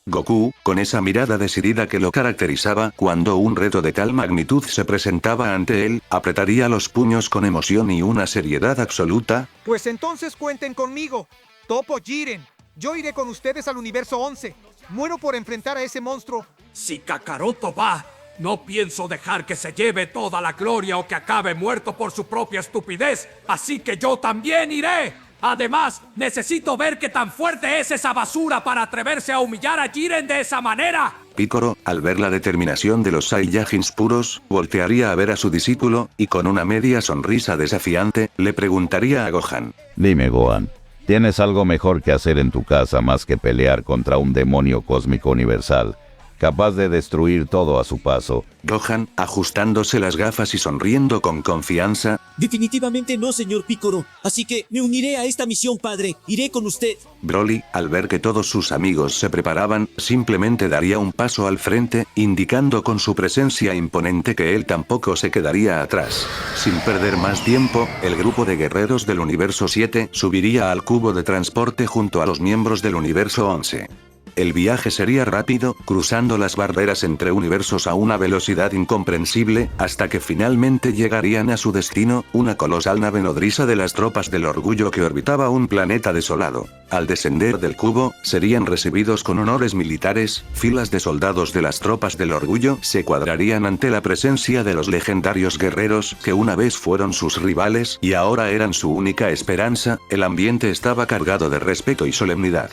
Goku, con esa mirada decidida que lo caracterizaba cuando un reto de tal magnitud se presentaba ante él, apretaría los puños con emoción y una seriedad absoluta. Pues entonces cuenten conmigo. Toppo, Jiren. Yo iré con ustedes al universo 11. Muero por enfrentar a ese monstruo. Si Kakaroto va, no pienso dejar que se lleve toda la gloria o que acabe muerto por su propia estupidez, así que yo también iré. Además, necesito ver qué tan fuerte es esa basura para atreverse a humillar a Jiren de esa manera. Piccolo, al ver la determinación de los Saiyajins puros, voltearía a ver a su discípulo, y con una media sonrisa desafiante, le preguntaría a Gohan. Dime, Gohan, ¿tienes algo mejor que hacer en tu casa más que pelear contra un demonio cósmico universal, capaz de destruir todo a su paso? Gohan, ajustándose las gafas y sonriendo con confianza. Definitivamente no, señor Piccolo. Así que me uniré a esta misión, padre. Iré con usted. Broly, al ver que todos sus amigos se preparaban, simplemente daría un paso al frente, indicando con su presencia imponente que él tampoco se quedaría atrás. Sin perder más tiempo, el grupo de guerreros del universo 7 subiría al cubo de transporte junto a los miembros del universo 11. El viaje sería rápido, cruzando las barreras entre universos a una velocidad incomprensible, hasta que finalmente llegarían a su destino, una colosal nave nodriza de las tropas del orgullo que orbitaba un planeta desolado. Al descender del cubo, serían recibidos con honores militares, filas de soldados de las tropas del orgullo se cuadrarían ante la presencia de los legendarios guerreros que una vez fueron sus rivales y ahora eran su única esperanza. El ambiente estaba cargado de respeto y solemnidad.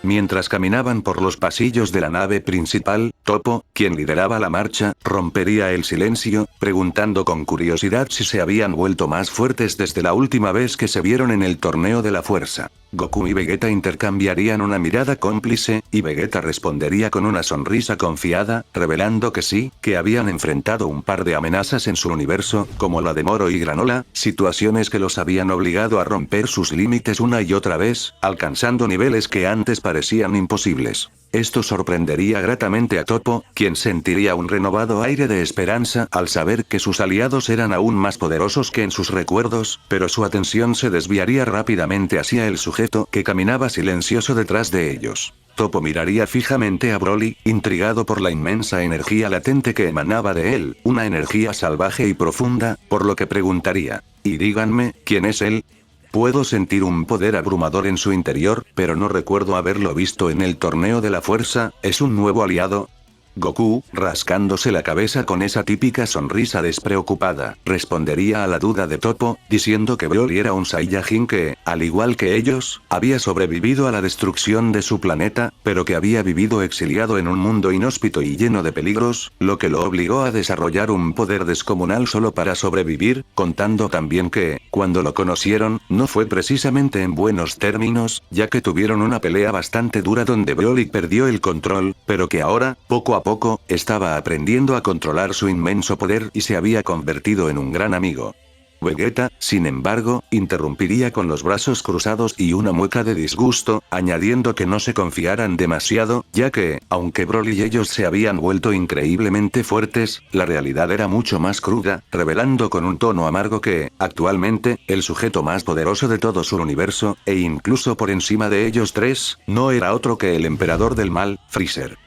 Mientras caminaban por los pasillos de la nave principal, Toppo, quien lideraba la marcha, rompería el silencio, preguntando con curiosidad si se habían vuelto más fuertes desde la última vez que se vieron en el torneo de la fuerza. Goku y Vegeta intercambiarían una mirada cómplice, y Vegeta respondería con una sonrisa confiada, revelando que sí, que habían enfrentado un par de amenazas en su universo, como la de Moro y Granola, situaciones que los habían obligado a romper sus límites una y otra vez, alcanzando niveles que antes parecían imposibles. Esto sorprendería gratamente a Toppo, quien sentiría un renovado aire de esperanza al saber que sus aliados eran aún más poderosos que en sus recuerdos, pero su atención se desviaría rápidamente hacia el sujeto que caminaba silencioso detrás de ellos. Toppo miraría fijamente a Broly, intrigado por la inmensa energía latente que emanaba de él, una energía salvaje y profunda, por lo que preguntaría: «Y díganme, ¿quién es él?». Puedo sentir un poder abrumador en su interior, pero no recuerdo haberlo visto en el torneo de la fuerza. ¿Es un nuevo aliado? Goku, rascándose la cabeza con esa típica sonrisa despreocupada, respondería a la duda de Toppo, diciendo que Broly era un Saiyajin que, al igual que ellos, había sobrevivido a la destrucción de su planeta, pero que había vivido exiliado en un mundo inhóspito y lleno de peligros, lo que lo obligó a desarrollar un poder descomunal solo para sobrevivir, contando también que, cuando lo conocieron, no fue precisamente en buenos términos, ya que tuvieron una pelea bastante dura donde Broly perdió el control, pero que ahora, poco a poco, estaba aprendiendo a controlar su inmenso poder y se había convertido en un gran amigo. Vegeta, sin embargo, interrumpiría con los brazos cruzados y una mueca de disgusto, añadiendo que no se confiaran demasiado, ya que, aunque Broly y ellos se habían vuelto increíblemente fuertes, la realidad era mucho más cruda, revelando con un tono amargo que, actualmente, el sujeto más poderoso de todo su universo, e incluso por encima de ellos tres, no era otro que el emperador del mal, Freezer.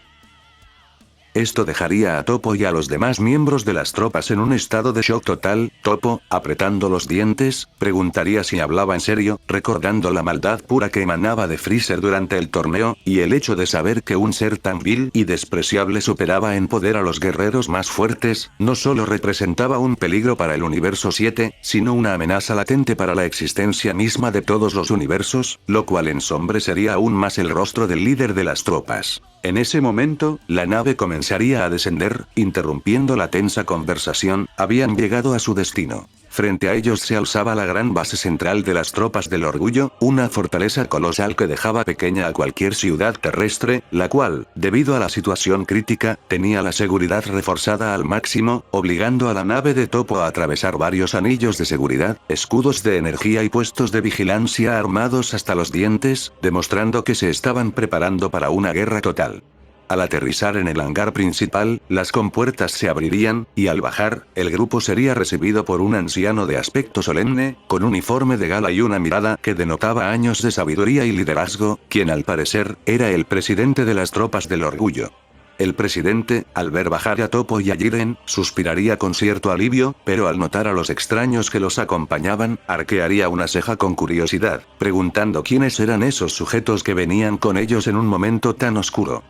Esto dejaría a Toppo y a los demás miembros de las tropas en un estado de shock total. Toppo, apretando los dientes, preguntaría si hablaba en serio, recordando la maldad pura que emanaba de Freezer durante el torneo, y el hecho de saber que un ser tan vil y despreciable superaba en poder a los guerreros más fuertes, no solo representaba un peligro para el universo 7, sino una amenaza latente para la existencia misma de todos los universos, lo cual ensombrecería aún más el rostro del líder de las tropas. En ese momento, la nave comenzaría a descender, interrumpiendo la tensa conversación. Habían llegado a su destino. Frente a ellos se alzaba la gran base central de las tropas del orgullo, una fortaleza colosal que dejaba pequeña a cualquier ciudad terrestre, la cual, debido a la situación crítica, tenía la seguridad reforzada al máximo, obligando a la nave de Toppo a atravesar varios anillos de seguridad, escudos de energía y puestos de vigilancia armados hasta los dientes, demostrando que se estaban preparando para una guerra total. Al aterrizar en el hangar principal, las compuertas se abrirían, y al bajar, el grupo sería recibido por un anciano de aspecto solemne, con uniforme de gala y una mirada que denotaba años de sabiduría y liderazgo, quien al parecer, era el presidente de las tropas del orgullo. El presidente, al ver bajar a Toppo y a Jiren, suspiraría con cierto alivio, pero al notar a los extraños que los acompañaban, arquearía una ceja con curiosidad, preguntando quiénes eran esos sujetos que venían con ellos en un momento tan oscuro.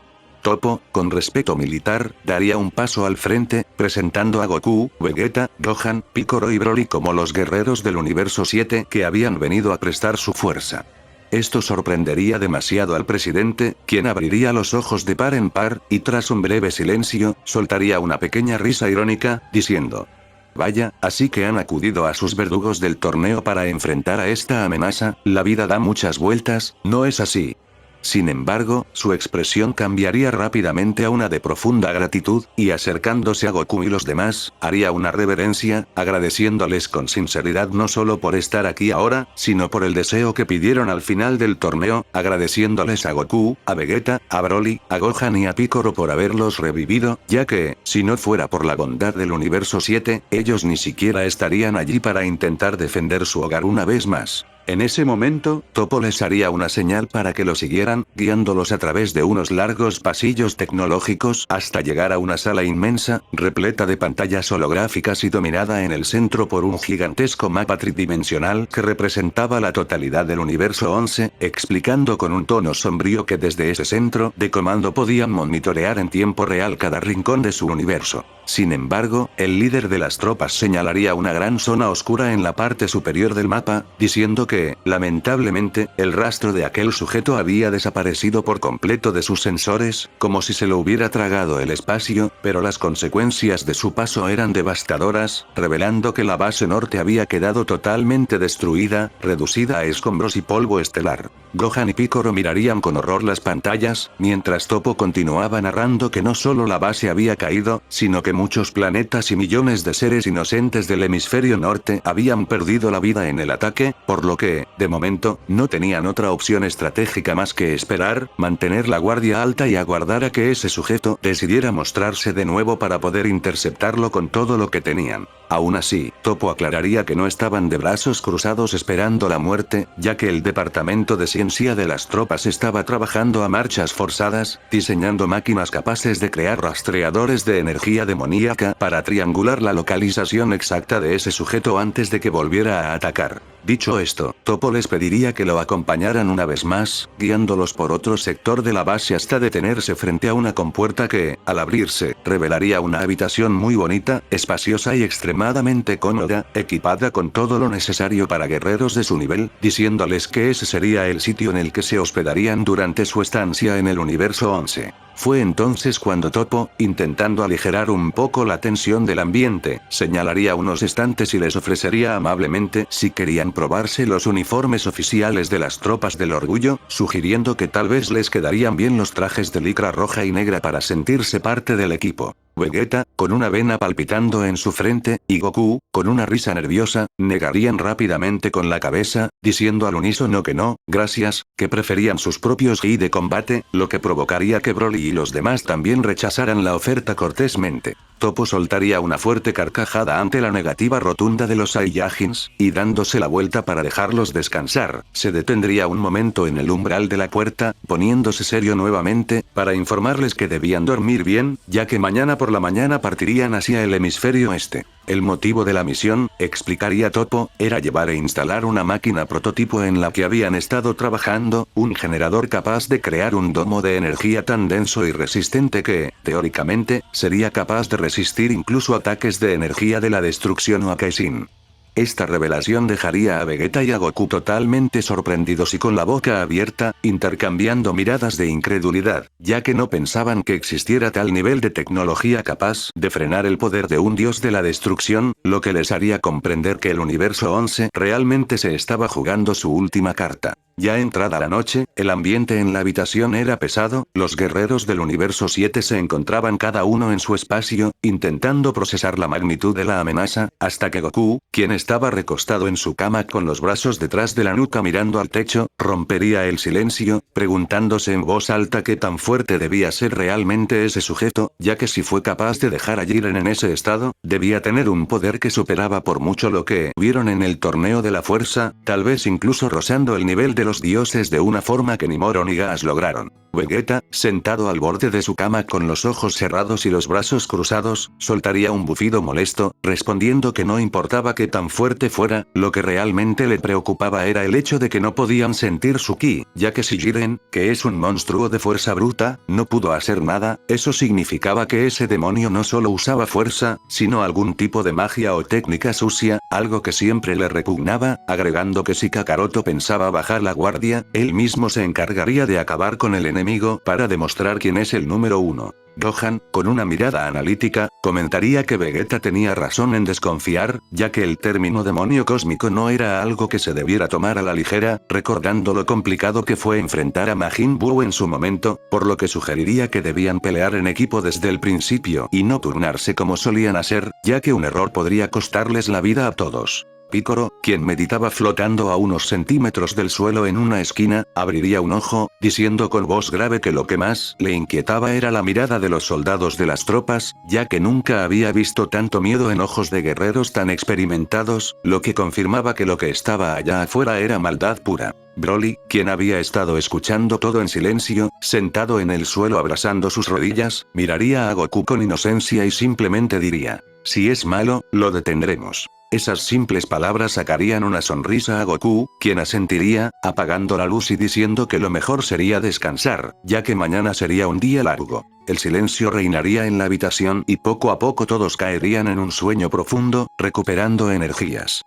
Toppo, con respeto militar, daría un paso al frente, presentando a Goku, Vegeta, Gohan, Piccolo y Broly como los guerreros del universo 7 que habían venido a prestar su fuerza. Esto sorprendería demasiado al presidente, quien abriría los ojos de par en par, y tras un breve silencio, soltaría una pequeña risa irónica, diciendo: «Vaya, así que han acudido a sus verdugos del torneo para enfrentar a esta amenaza. La vida da muchas vueltas, ¿no es así?». Sin embargo, su expresión cambiaría rápidamente a una de profunda gratitud, y acercándose a Goku y los demás, haría una reverencia, agradeciéndoles con sinceridad no solo por estar aquí ahora, sino por el deseo que pidieron al final del torneo, agradeciéndoles a Goku, a Vegeta, a Broly, a Gohan y a Piccolo por haberlos revivido, ya que, si no fuera por la bondad del universo 7, ellos ni siquiera estarían allí para intentar defender su hogar una vez más. En ese momento, Topo les haría una señal para que lo siguieran, guiándolos a través de unos largos pasillos tecnológicos hasta llegar a una sala inmensa, repleta de pantallas holográficas y dominada en el centro por un gigantesco mapa tridimensional que representaba la totalidad del universo 11, explicando con un tono sombrío que desde ese centro de comando podían monitorear en tiempo real cada rincón de su universo. Sin embargo, el líder de las tropas señalaría una gran zona oscura en la parte superior del mapa, diciendo que, lamentablemente, el rastro de aquel sujeto había desaparecido por completo de sus sensores, como si se lo hubiera tragado el espacio, pero las consecuencias de su paso eran devastadoras, revelando que la base norte había quedado totalmente destruida, reducida a escombros y polvo estelar. Gohan y Piccolo mirarían con horror las pantallas, mientras Toppo continuaba narrando que no solo la base había caído, sino que muchos planetas y millones de seres inocentes del hemisferio norte habían perdido la vida en el ataque, por lo que, de momento, no tenían otra opción estratégica más que esperar, mantener la guardia alta y aguardar a que ese sujeto decidiera mostrarse de nuevo para poder interceptarlo con todo lo que tenían. Aún así, Toppo aclararía que no estaban de brazos cruzados esperando la muerte, ya que el departamento de ciencia de las tropas estaba trabajando a marchas forzadas, diseñando máquinas capaces de crear rastreadores de energía demoníaca para triangular la localización exacta de ese sujeto antes de que volviera a atacar. Dicho esto, Toppo les pediría que lo acompañaran una vez más, guiándolos por otro sector de la base hasta detenerse frente a una compuerta que, al abrirse, revelaría una habitación muy bonita, espaciosa y extremadamente cómoda, equipada con todo lo necesario para guerreros de su nivel, diciéndoles que ese sería el sitio en el que se hospedarían durante su estancia en el universo 11. Fue entonces cuando Toppo, intentando aligerar un poco la tensión del ambiente, señalaría unos estantes y les ofrecería amablemente si querían probarse los uniformes oficiales de las tropas del orgullo, sugiriendo que tal vez les quedarían bien los trajes de licra roja y negra para sentirse parte del equipo. Vegeta, con una vena palpitando en su frente, y Goku, con una risa nerviosa, negarían rápidamente con la cabeza, diciendo al unísono que no, gracias, que preferían sus propios ki de combate, lo que provocaría que Broly y los demás también rechazaran la oferta cortésmente. Toppo soltaría una fuerte carcajada ante la negativa rotunda de los Saiyajins, y dándose la vuelta para dejarlos descansar, se detendría un momento en el umbral de la puerta, poniéndose serio nuevamente, para informarles que debían dormir bien, ya que mañana por la mañana partirían hacia el hemisferio este. El motivo de la misión, explicaría Toppo, era llevar e instalar una máquina prototipo en la que habían estado trabajando, un generador capaz de crear un domo de energía tan denso y resistente que, teóricamente, sería capaz de resistir incluso ataques de energía de la destrucción o Kaizen. Esta revelación dejaría a Vegeta y a Goku totalmente sorprendidos y con la boca abierta, intercambiando miradas de incredulidad, ya que no pensaban que existiera tal nivel de tecnología capaz de frenar el poder de un dios de la destrucción, lo que les haría comprender que el universo 11 realmente se estaba jugando su última carta. Ya entrada la noche, el ambiente en la habitación era pesado, los guerreros del universo 7 se encontraban cada uno en su espacio, intentando procesar la magnitud de la amenaza, hasta que Goku, quien estaba recostado en su cama con los brazos detrás de la nuca mirando al techo, rompería el silencio, preguntándose en voz alta qué tan fuerte debía ser realmente ese sujeto, ya que si fue capaz de dejar a Jiren en ese estado, debía tener un poder que superaba por mucho lo que vieron en el torneo de la fuerza, tal vez incluso rozando el nivel de los dioses de una forma que ni Moro ni Gas lograron. Vegeta, sentado al borde de su cama con los ojos cerrados y los brazos cruzados, soltaría un bufido molesto, respondiendo que no importaba qué tan fuerte fuera, lo que realmente le preocupaba era el hecho de que no podían sentir su ki, ya que si Jiren, que es un monstruo de fuerza bruta, no pudo hacer nada, eso significaba que ese demonio no solo usaba fuerza, sino algún tipo de magia o técnica sucia, algo que siempre le repugnaba, agregando que si Kakaroto pensaba bajar la guardia, él mismo se encargaría de acabar con el enemigo para demostrar quién es el número uno. Gohan, con una mirada analítica, comentaría que Vegeta tenía razón en desconfiar, ya que el término demonio cósmico no era algo que se debiera tomar a la ligera, recordando lo complicado que fue enfrentar a Majin Buu en su momento, por lo que sugeriría que debían pelear en equipo desde el principio y no turnarse como solían hacer, ya que un error podría costarles la vida a todos. Picoro, quien meditaba flotando a unos centímetros del suelo en una esquina, abriría un ojo, diciendo con voz grave que lo que más le inquietaba era la mirada de los soldados de las tropas, ya que nunca había visto tanto miedo en ojos de guerreros tan experimentados, lo que confirmaba que lo que estaba allá afuera era maldad pura. Broly, quien había estado escuchando todo en silencio, sentado en el suelo abrazando sus rodillas, miraría a Goku con inocencia y simplemente diría: si es malo, lo detendremos. Esas simples palabras sacarían una sonrisa a Goku, quien asentiría, apagando la luz y diciendo que lo mejor sería descansar, ya que mañana sería un día largo. El silencio reinaría en la habitación y poco a poco todos caerían en un sueño profundo, recuperando energías.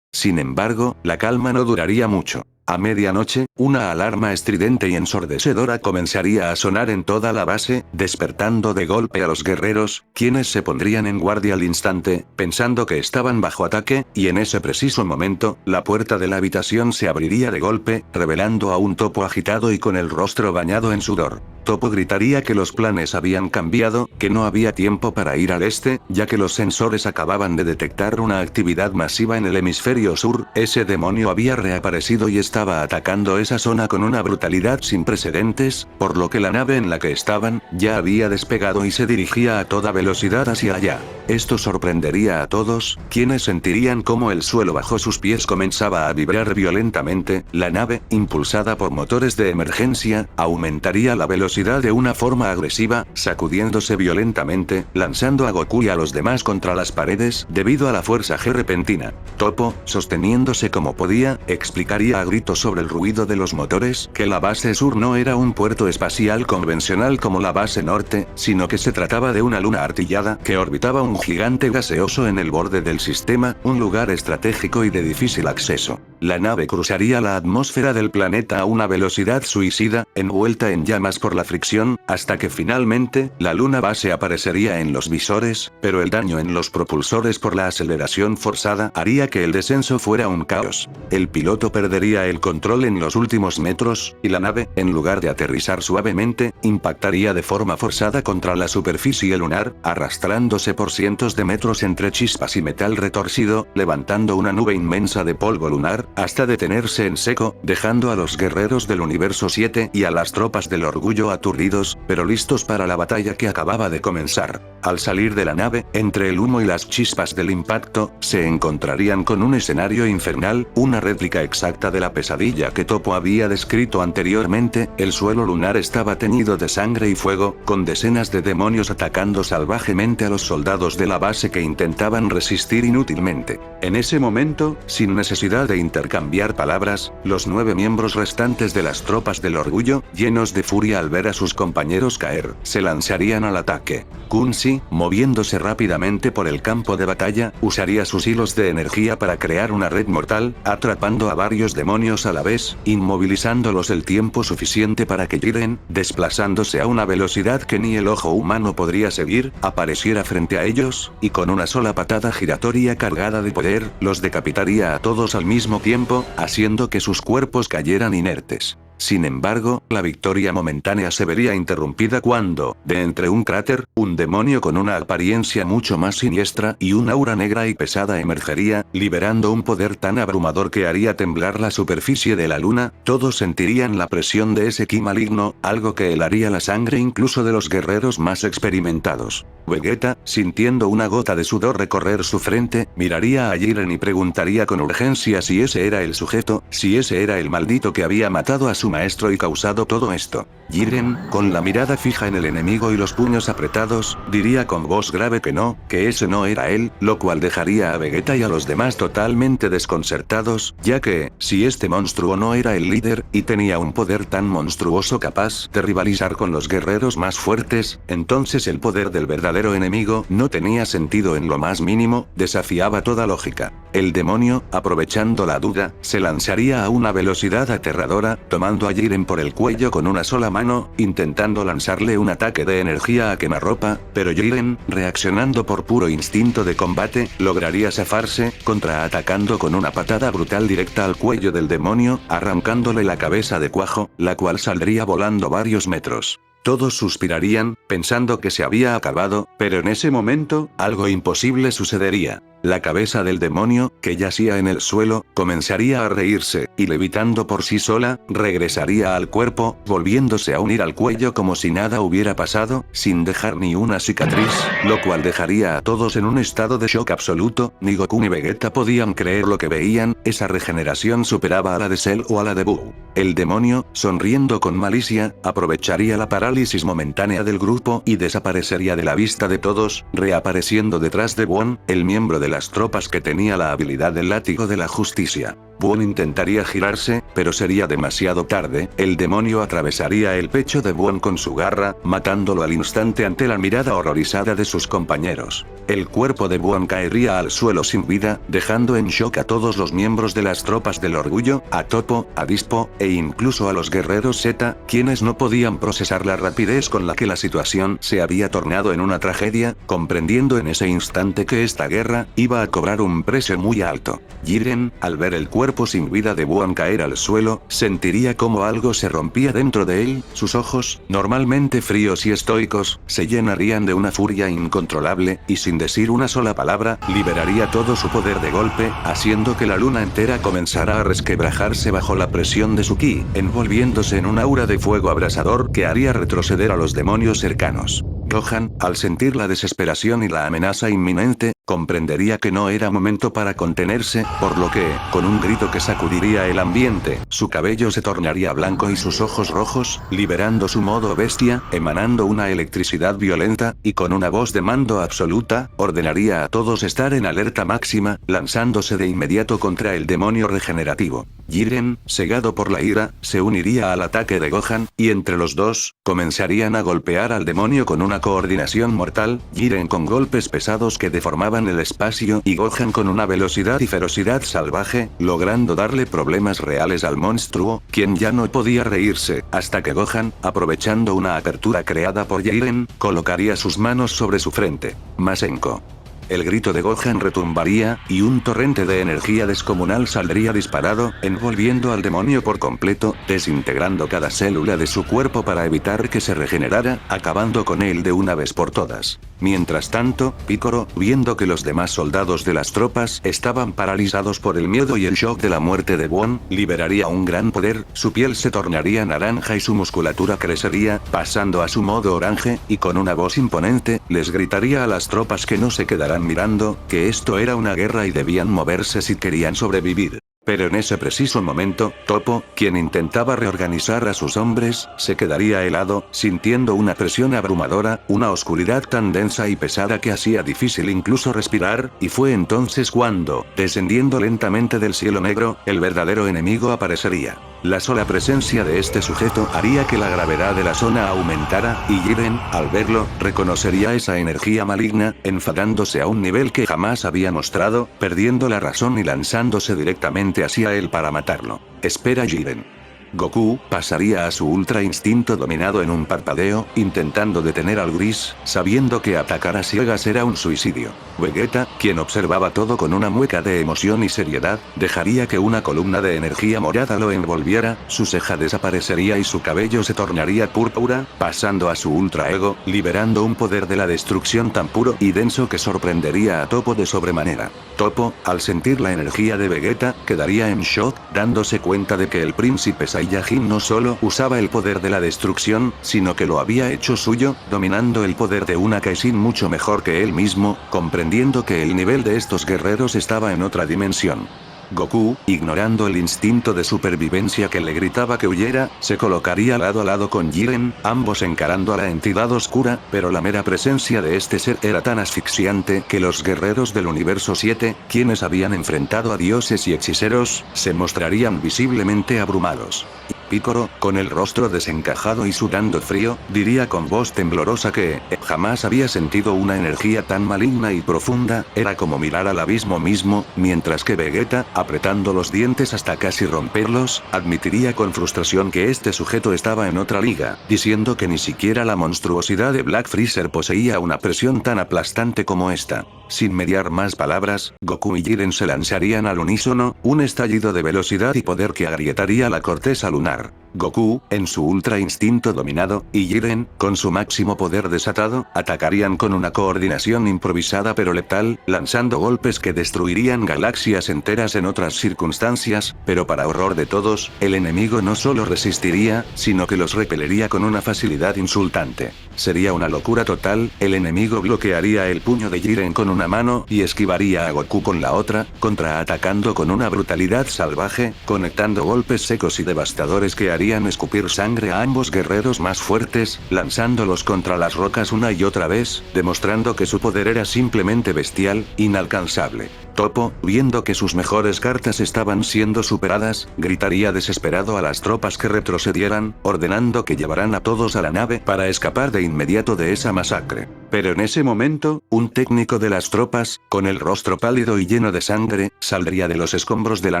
Sin embargo, la calma no duraría mucho. A medianoche, una alarma estridente y ensordecedora comenzaría a sonar en toda la base, despertando de golpe a los guerreros, quienes se pondrían en guardia al instante, pensando que estaban bajo ataque, y en ese preciso momento, la puerta de la habitación se abriría de golpe, revelando a un Topo agitado y con el rostro bañado en sudor. Topo gritaría que los planes habían cambiado, que no había tiempo para ir al este, ya que los sensores acababan de detectar una actividad masiva en el hemisferio sur, ese demonio había reaparecido y estaba atacando esa zona con una brutalidad sin precedentes, por lo que la nave en la que estaban, ya había despegado y se dirigía a toda velocidad hacia allá. Esto sorprendería a todos, quienes sentirían cómo el suelo bajo sus pies comenzaba a vibrar violentamente, la nave, impulsada por motores de emergencia, aumentaría la velocidad de una forma agresiva, sacudiéndose violentamente, lanzando a Goku y a los demás contra las paredes, debido a la fuerza G repentina. Topo, sosteniéndose como podía, explicaría a gritos sobre el ruido de los motores, que la base sur no era un puerto espacial convencional como la base norte, sino que se trataba de una luna artillada que orbitaba un gigante gaseoso en el borde del sistema, un lugar estratégico y de difícil acceso. La nave cruzaría la atmósfera del planeta a una velocidad suicida, envuelta en llamas por la fricción, hasta que finalmente, la luna base aparecería en los visores, pero el daño en los propulsores por la aceleración forzada haría que el descenso fuera un caos. El piloto perdería el control en los últimos metros, y la nave, en lugar de aterrizar suavemente, impactaría de forma forzada contra la superficie lunar, arrastrándose por cientos de metros entre chispas y metal retorcido, levantando una nube inmensa de polvo lunar, hasta detenerse en seco, dejando a los guerreros del universo 7 y a las tropas del orgullo aturdidos, pero listos para la batalla que acababa de comenzar. Al salir de la nave, entre el humo y las chispas del impacto, se encontrarían con un escenario infernal, una réplica exacta de la pesadilla que Topo había descrito anteriormente. El suelo lunar estaba teñido de sangre y fuego, con decenas de demonios atacando salvajemente a los soldados de la base que intentaban resistir inútilmente. En ese momento, sin necesidad de intercambiar palabras, los 9 miembros restantes de las tropas del orgullo, llenos de furia al ver a sus compañeros caer, se lanzarían al ataque. Kunzi, moviéndose rápidamente por el campo de batalla, usaría sus hilos de energía para crear una red mortal, atrapando a varios demonios a la vez, inmovilizándolos el tiempo suficiente para que Jiren, desplazándose a una velocidad que ni el ojo humano podría seguir, apareciera frente a ellos, y con una sola patada giratoria cargada de poder, los decapitaría a todos al mismo tiempo, haciendo que sus cuerpos cayeran inertes. Sin embargo, la victoria momentánea se vería interrumpida cuando, de entre un cráter, un demonio con una apariencia mucho más siniestra y un aura negra y pesada emergería, liberando un poder tan abrumador que haría temblar la superficie de la luna. Todos sentirían la presión de ese ki maligno, algo que helaría la sangre incluso de los guerreros más experimentados. Vegeta, sintiendo una gota de sudor recorrer su frente, miraría a Jiren y preguntaría con urgencia si ese era el sujeto, si ese era el maldito que había matado a su maestro y causado todo esto. Jiren, con la mirada fija en el enemigo y los puños apretados, diría con voz grave que ese no era él, lo cual dejaría a Vegeta y a los demás totalmente desconcertados, ya que, si este monstruo no era el líder, y tenía un poder tan monstruoso capaz de rivalizar con los guerreros más fuertes, entonces el poder del verdadero enemigo no tenía sentido en lo más mínimo, desafiaba toda lógica. El demonio, aprovechando la duda, se lanzaría a una velocidad aterradora, tomando a Jiren por el cuello con una sola mano, intentando lanzarle un ataque de energía a quemarropa, pero Jiren, reaccionando por puro instinto de combate, lograría zafarse, contraatacando con una patada brutal directa al cuello del demonio, arrancándole la cabeza de cuajo, la cual saldría volando varios metros. Todos suspirarían, pensando que se había acabado, pero en ese momento, algo imposible sucedería. La cabeza del demonio, que yacía en el suelo, comenzaría a reírse, y levitando por sí sola, regresaría al cuerpo, volviéndose a unir al cuello como si nada hubiera pasado, sin dejar ni una cicatriz, lo cual dejaría a todos en un estado de shock absoluto. Ni Goku ni Vegeta podían creer lo que veían, esa regeneración superaba a la de Cell o a la de Buu. El demonio, sonriendo con malicia, aprovecharía la parálisis momentánea del grupo y desaparecería de la vista de todos, reapareciendo detrás de Buon, el miembro de las tropas que tenía la habilidad del látigo de la justicia. Buon intentaría girarse, pero sería demasiado tarde. El demonio atravesaría el pecho de Buon con su garra, matándolo al instante ante la mirada horrorizada de sus compañeros. El cuerpo de Buon caería al suelo sin vida, dejando en shock a todos los miembros de las tropas del orgullo, a Toppo, a Bispo, e incluso a los guerreros Z, quienes no podían procesar la rapidez con la que la situación se había tornado en una tragedia, comprendiendo en ese instante que esta guerra iba a cobrar un precio muy alto. Jiren, al ver el cuerpo sin vida de Buon caer al suelo, sentiría como algo se rompía dentro de él. Sus ojos, normalmente fríos y estoicos, se llenarían de una furia incontrolable, y sin decir una sola palabra, liberaría todo su poder de golpe, haciendo que la luna entera comenzara a resquebrajarse bajo la presión de su ki, envolviéndose en un aura de fuego abrasador que haría retroceder a los demonios cercanos. Gohan, al sentir la desesperación y la amenaza inminente, comprendería que no era momento para contenerse, por lo que, con un grito que sacudiría el ambiente, su cabello se tornaría blanco y sus ojos rojos, liberando su modo bestia, emanando una electricidad violenta, y con una voz de mando absoluta, ordenaría a todos estar en alerta máxima, lanzándose de inmediato contra el demonio regenerativo. Jiren, cegado por la ira, se uniría al ataque de Gohan, y entre los dos, comenzarían a golpear al demonio con una coordinación mortal, Jiren con golpes pesados que deformaban el espacio y Gohan con una velocidad y ferocidad salvaje, logrando darle problemas reales al monstruo, quien ya no podía reírse, hasta que Gohan, aprovechando una apertura creada por Jiren, colocaría sus manos sobre su frente. Masenko. El grito de Gohan retumbaría, y un torrente de energía descomunal saldría disparado, envolviendo al demonio por completo, desintegrando cada célula de su cuerpo para evitar que se regenerara, acabando con él de una vez por todas. Mientras tanto, Piccolo, viendo que los demás soldados de las tropas estaban paralizados por el miedo y el shock de la muerte de Buon, liberaría un gran poder, su piel se tornaría naranja y su musculatura crecería, pasando a su modo orange, y con una voz imponente, les gritaría a las tropas que no se quedaran mirando, que esto era una guerra y debían moverse si querían sobrevivir. Pero en ese preciso momento, Toppo, quien intentaba reorganizar a sus hombres, se quedaría helado, sintiendo una presión abrumadora, una oscuridad tan densa y pesada que hacía difícil incluso respirar, y fue entonces cuando, descendiendo lentamente del cielo negro, el verdadero enemigo aparecería. La sola presencia de este sujeto haría que la gravedad de la zona aumentara, y Jiren, al verlo, reconocería esa energía maligna, enfadándose a un nivel que jamás había mostrado, perdiendo la razón y lanzándose directamente hacia él para matarlo. Espera, Jiren. Goku pasaría a su ultra instinto dominado en un parpadeo, intentando detener al gris, sabiendo que atacar a ciegas era un suicidio. Vegeta, quien observaba todo con una mueca de emoción y seriedad, dejaría que una columna de energía morada lo envolviera, su ceja desaparecería y su cabello se tornaría púrpura, pasando a su ultra ego, liberando un poder de la destrucción tan puro y denso que sorprendería a Toppo de sobremanera. Toppo, al sentir la energía de Vegeta, quedaría en shock, dándose cuenta de que el príncipe Saiyajin no solo usaba el poder de la destrucción, sino que lo había hecho suyo, dominando el poder de una Kaizen mucho mejor que él mismo, comprendiendo que el nivel de estos guerreros estaba en otra dimensión. Goku, ignorando el instinto de supervivencia que le gritaba que huyera, se colocaría lado a lado con Jiren, ambos encarando a la entidad oscura, pero la mera presencia de este ser era tan asfixiante que los guerreros del universo 7, quienes habían enfrentado a dioses y hechiceros, se mostrarían visiblemente abrumados. Piccolo, con el rostro desencajado y sudando frío, diría con voz temblorosa que jamás había sentido una energía tan maligna y profunda, era como mirar al abismo mismo, mientras que Vegeta, apretando los dientes hasta casi romperlos, admitiría con frustración que este sujeto estaba en otra liga, diciendo que ni siquiera la monstruosidad de Black Freezer poseía una presión tan aplastante como esta. Sin mediar más palabras, Goku y Jiren se lanzarían al unísono, un estallido de velocidad y poder que agrietaría la corteza lunar. Goku, en su ultra instinto dominado, y Jiren, con su máximo poder desatado, atacarían con una coordinación improvisada pero letal, lanzando golpes que destruirían galaxias enteras en otras circunstancias, pero para horror de todos, el enemigo no solo resistiría, sino que los repelería con una facilidad insultante. Sería una locura total, el enemigo bloquearía el puño de Jiren con una mano y esquivaría a Goku con la otra, contraatacando con una brutalidad salvaje, conectando golpes secos y devastadores que harían escupir sangre a ambos guerreros más fuertes, lanzándolos contra las rocas una y otra vez, demostrando que su poder era simplemente bestial, inalcanzable. Toppo, viendo que sus mejores cartas estaban siendo superadas, gritaría desesperado a las tropas que retrocedieran, ordenando que llevaran a todos a la nave para escapar de inmediato de esa masacre. Pero en ese momento, un técnico de las tropas, con el rostro pálido y lleno de sangre, saldría de los escombros de la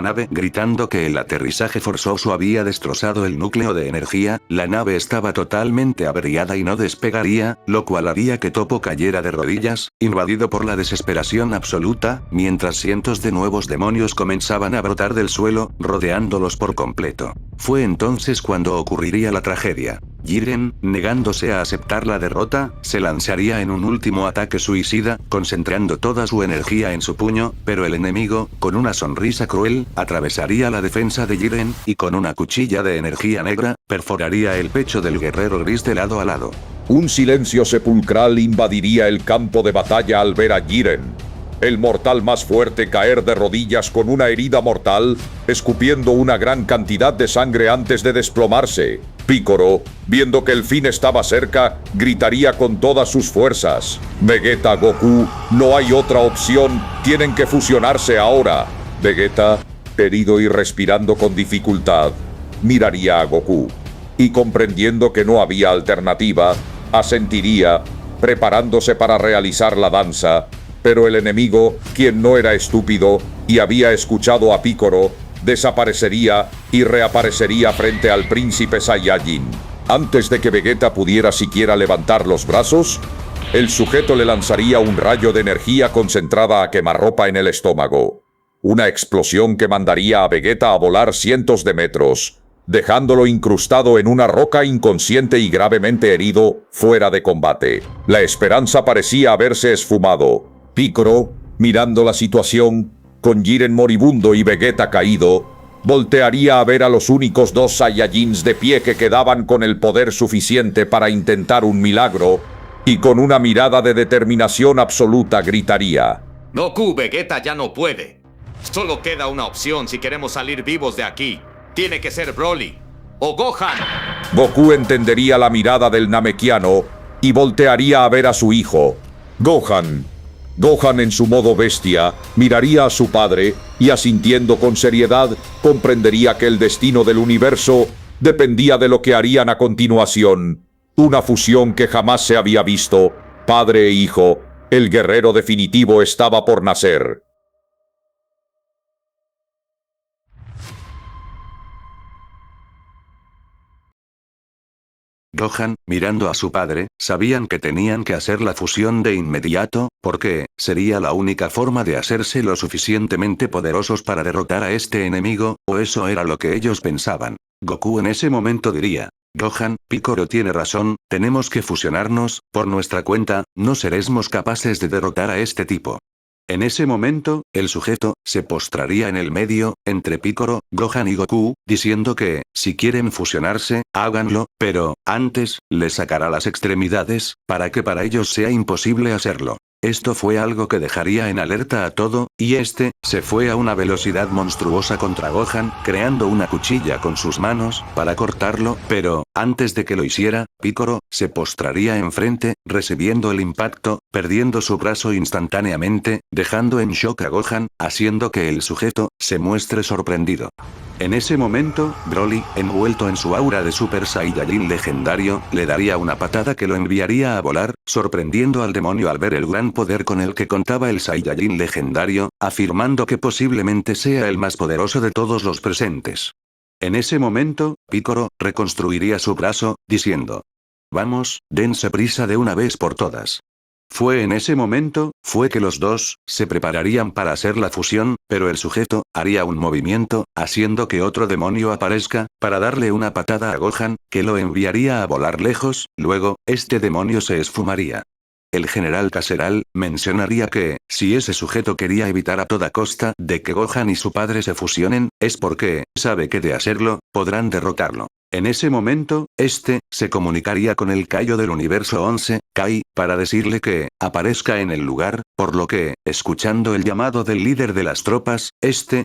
nave gritando que el aterrizaje forzoso había destrozado el núcleo de energía, la nave estaba totalmente averiada y no despegaría, lo cual haría que Toppo cayera de rodillas, invadido por la desesperación absoluta, mientras cientos de nuevos demonios comenzaban a brotar del suelo, rodeándolos por completo. Fue entonces cuando ocurriría la tragedia. Jiren, negándose a aceptar la derrota, se lanzaría en un último ataque suicida, concentrando toda su energía en su puño, pero el enemigo, con una sonrisa cruel, atravesaría la defensa de Jiren, y con una cuchilla de energía negra, perforaría el pecho del guerrero gris de lado a lado. Un silencio sepulcral invadiría el campo de batalla al ver a Jiren, el mortal más fuerte, caer de rodillas con una herida mortal, escupiendo una gran cantidad de sangre antes de desplomarse. Piccolo, viendo que el fin estaba cerca, gritaría con todas sus fuerzas: Vegeta, Goku, no hay otra opción, tienen que fusionarse ahora. Vegeta, herido y respirando con dificultad, miraría a Goku, y comprendiendo que no había alternativa, asentiría, preparándose para realizar la danza. Pero el enemigo, quien no era estúpido, y había escuchado a Piccolo, desaparecería y reaparecería frente al príncipe Saiyajin. Antes de que Vegeta pudiera siquiera levantar los brazos, el sujeto le lanzaría un rayo de energía concentrada a quemarropa en el estómago. Una explosión que mandaría a Vegeta a volar cientos de metros, dejándolo incrustado en una roca, inconsciente y gravemente herido, fuera de combate. La esperanza parecía haberse esfumado. Piccolo, mirando la situación, con Jiren moribundo y Vegeta caído, voltearía a ver a los únicos dos Saiyajins de pie que quedaban con el poder suficiente para intentar un milagro, y con una mirada de determinación absoluta gritaría: Goku, Vegeta ya no puede. Solo queda una opción si queremos salir vivos de aquí. Tiene que ser Broly o Gohan. Goku entendería la mirada del Namekiano y voltearía a ver a su hijo, Gohan. Gohan, en su modo bestia, miraría a su padre y, asintiendo con seriedad, comprendería que el destino del universo dependía de lo que harían a continuación. Una fusión que jamás se había visto. Padre e hijo, el guerrero definitivo estaba por nacer. Gohan, mirando a su padre, sabían que tenían que hacer la fusión de inmediato, porque sería la única forma de hacerse lo suficientemente poderosos para derrotar a este enemigo, o eso era lo que ellos pensaban. Goku en ese momento diría: Gohan, Piccolo tiene razón, tenemos que fusionarnos, por nuestra cuenta, no seremos capaces de derrotar a este tipo. En ese momento, el sujeto se postraría en el medio, entre Piccolo, Gohan y Goku, diciendo que, si quieren fusionarse, háganlo, pero, antes, les sacará las extremidades, para que para ellos sea imposible hacerlo. Esto fue algo que dejaría en alerta a todo, y este, se fue a una velocidad monstruosa contra Gohan, creando una cuchilla con sus manos, para cortarlo, pero, antes de que lo hiciera, Piccolo, se postraría enfrente, recibiendo el impacto, perdiendo su brazo instantáneamente, dejando en shock a Gohan, haciendo que el sujeto, se muestre sorprendido. En ese momento, Broly, envuelto en su aura de Super Saiyajin legendario, le daría una patada que lo enviaría a volar, sorprendiendo al demonio al ver el gran poder con el que contaba el Saiyajin legendario, afirmando que posiblemente sea el más poderoso de todos los presentes. En ese momento, Piccolo, reconstruiría su brazo, diciendo: Vamos, dense prisa de una vez por todas. Fue en ese momento, fue que los dos, se prepararían para hacer la fusión, pero el sujeto, haría un movimiento, haciendo que otro demonio aparezca, para darle una patada a Gohan, que lo enviaría a volar lejos, luego, este demonio se esfumaría. El general Caseral mencionaría que, si ese sujeto quería evitar a toda costa de que Gohan y su padre se fusionen, es porque, sabe que de hacerlo, podrán derrotarlo. En ese momento, se comunicaría con el Kaio del universo 11, Kai, para decirle que, aparezca en el lugar, por lo que, escuchando el llamado del líder de las tropas,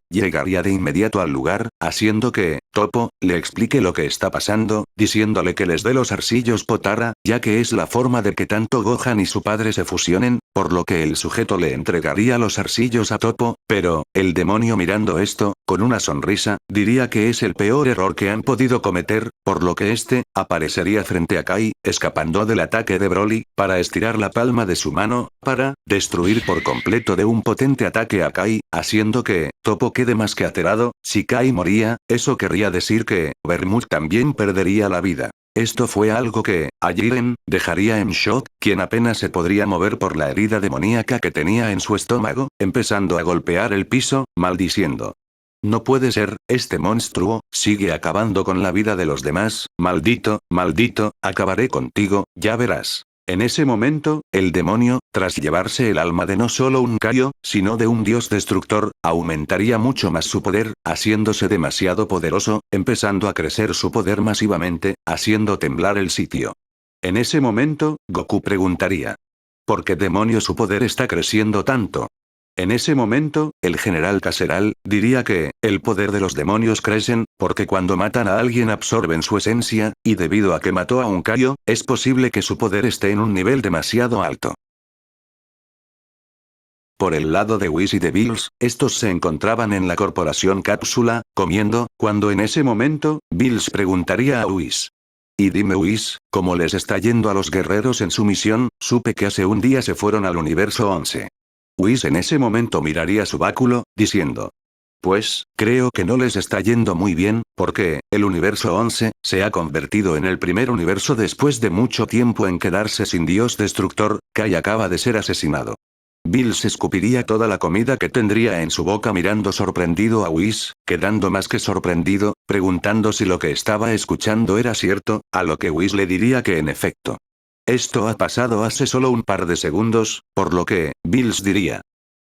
llegaría de inmediato al lugar, haciendo que, Toppo, le explique lo que está pasando, diciéndole que les dé los arcillos Potara, ya que es la forma de que tanto Gohan y su padre se fusionen, por lo que el sujeto le entregaría los arcillos a Toppo, pero, el demonio mirando esto, con una sonrisa, diría que es el peor error que han podido cometer, por lo que aparecería frente a Kai, escapando del ataque de Broly, para estirar la palma de su mano, para destruir por completo de un potente ataque a Kai, haciendo que Toppo quede más que aterrado. Si Kai moría, eso querría decir que Bermud también perdería la vida. Esto fue algo que, a Jiren, dejaría en shock, quien apenas se podría mover por la herida demoníaca que tenía en su estómago, empezando a golpear el piso, maldiciendo. No puede ser, este monstruo, sigue acabando con la vida de los demás, maldito, maldito, acabaré contigo, ya verás. En ese momento, el demonio, tras llevarse el alma de no solo un Kaio, sino de un dios destructor, aumentaría mucho más su poder, haciéndose demasiado poderoso, empezando a crecer su poder masivamente, haciendo temblar el sitio. En ese momento, Goku preguntaría: ¿por qué demonios su poder está creciendo tanto? En ese momento, el general Caseral diría que, el poder de los demonios crecen, porque cuando matan a alguien absorben su esencia, y debido a que mató a un Kaio, es posible que su poder esté en un nivel demasiado alto. Por el lado de Whis y de Bills, estos se encontraban en la corporación Cápsula, comiendo, cuando en ese momento, Bills preguntaría a Whis: y dime Whis, ¿cómo les está yendo a los guerreros en su misión? Supe que hace un día se fueron al universo 11. Whis en ese momento miraría su báculo, diciendo: pues, creo que no les está yendo muy bien, porque, el universo 11, se ha convertido en el primer universo después de mucho tiempo en quedarse sin dios destructor. Kai acaba de ser asesinado. Bills escupiría toda la comida que tendría en su boca mirando sorprendido a Whis, quedando más que sorprendido, preguntando si lo que estaba escuchando era cierto, a lo que Whis le diría que en efecto. Esto ha pasado hace solo un par de segundos, por lo que, Bills diría: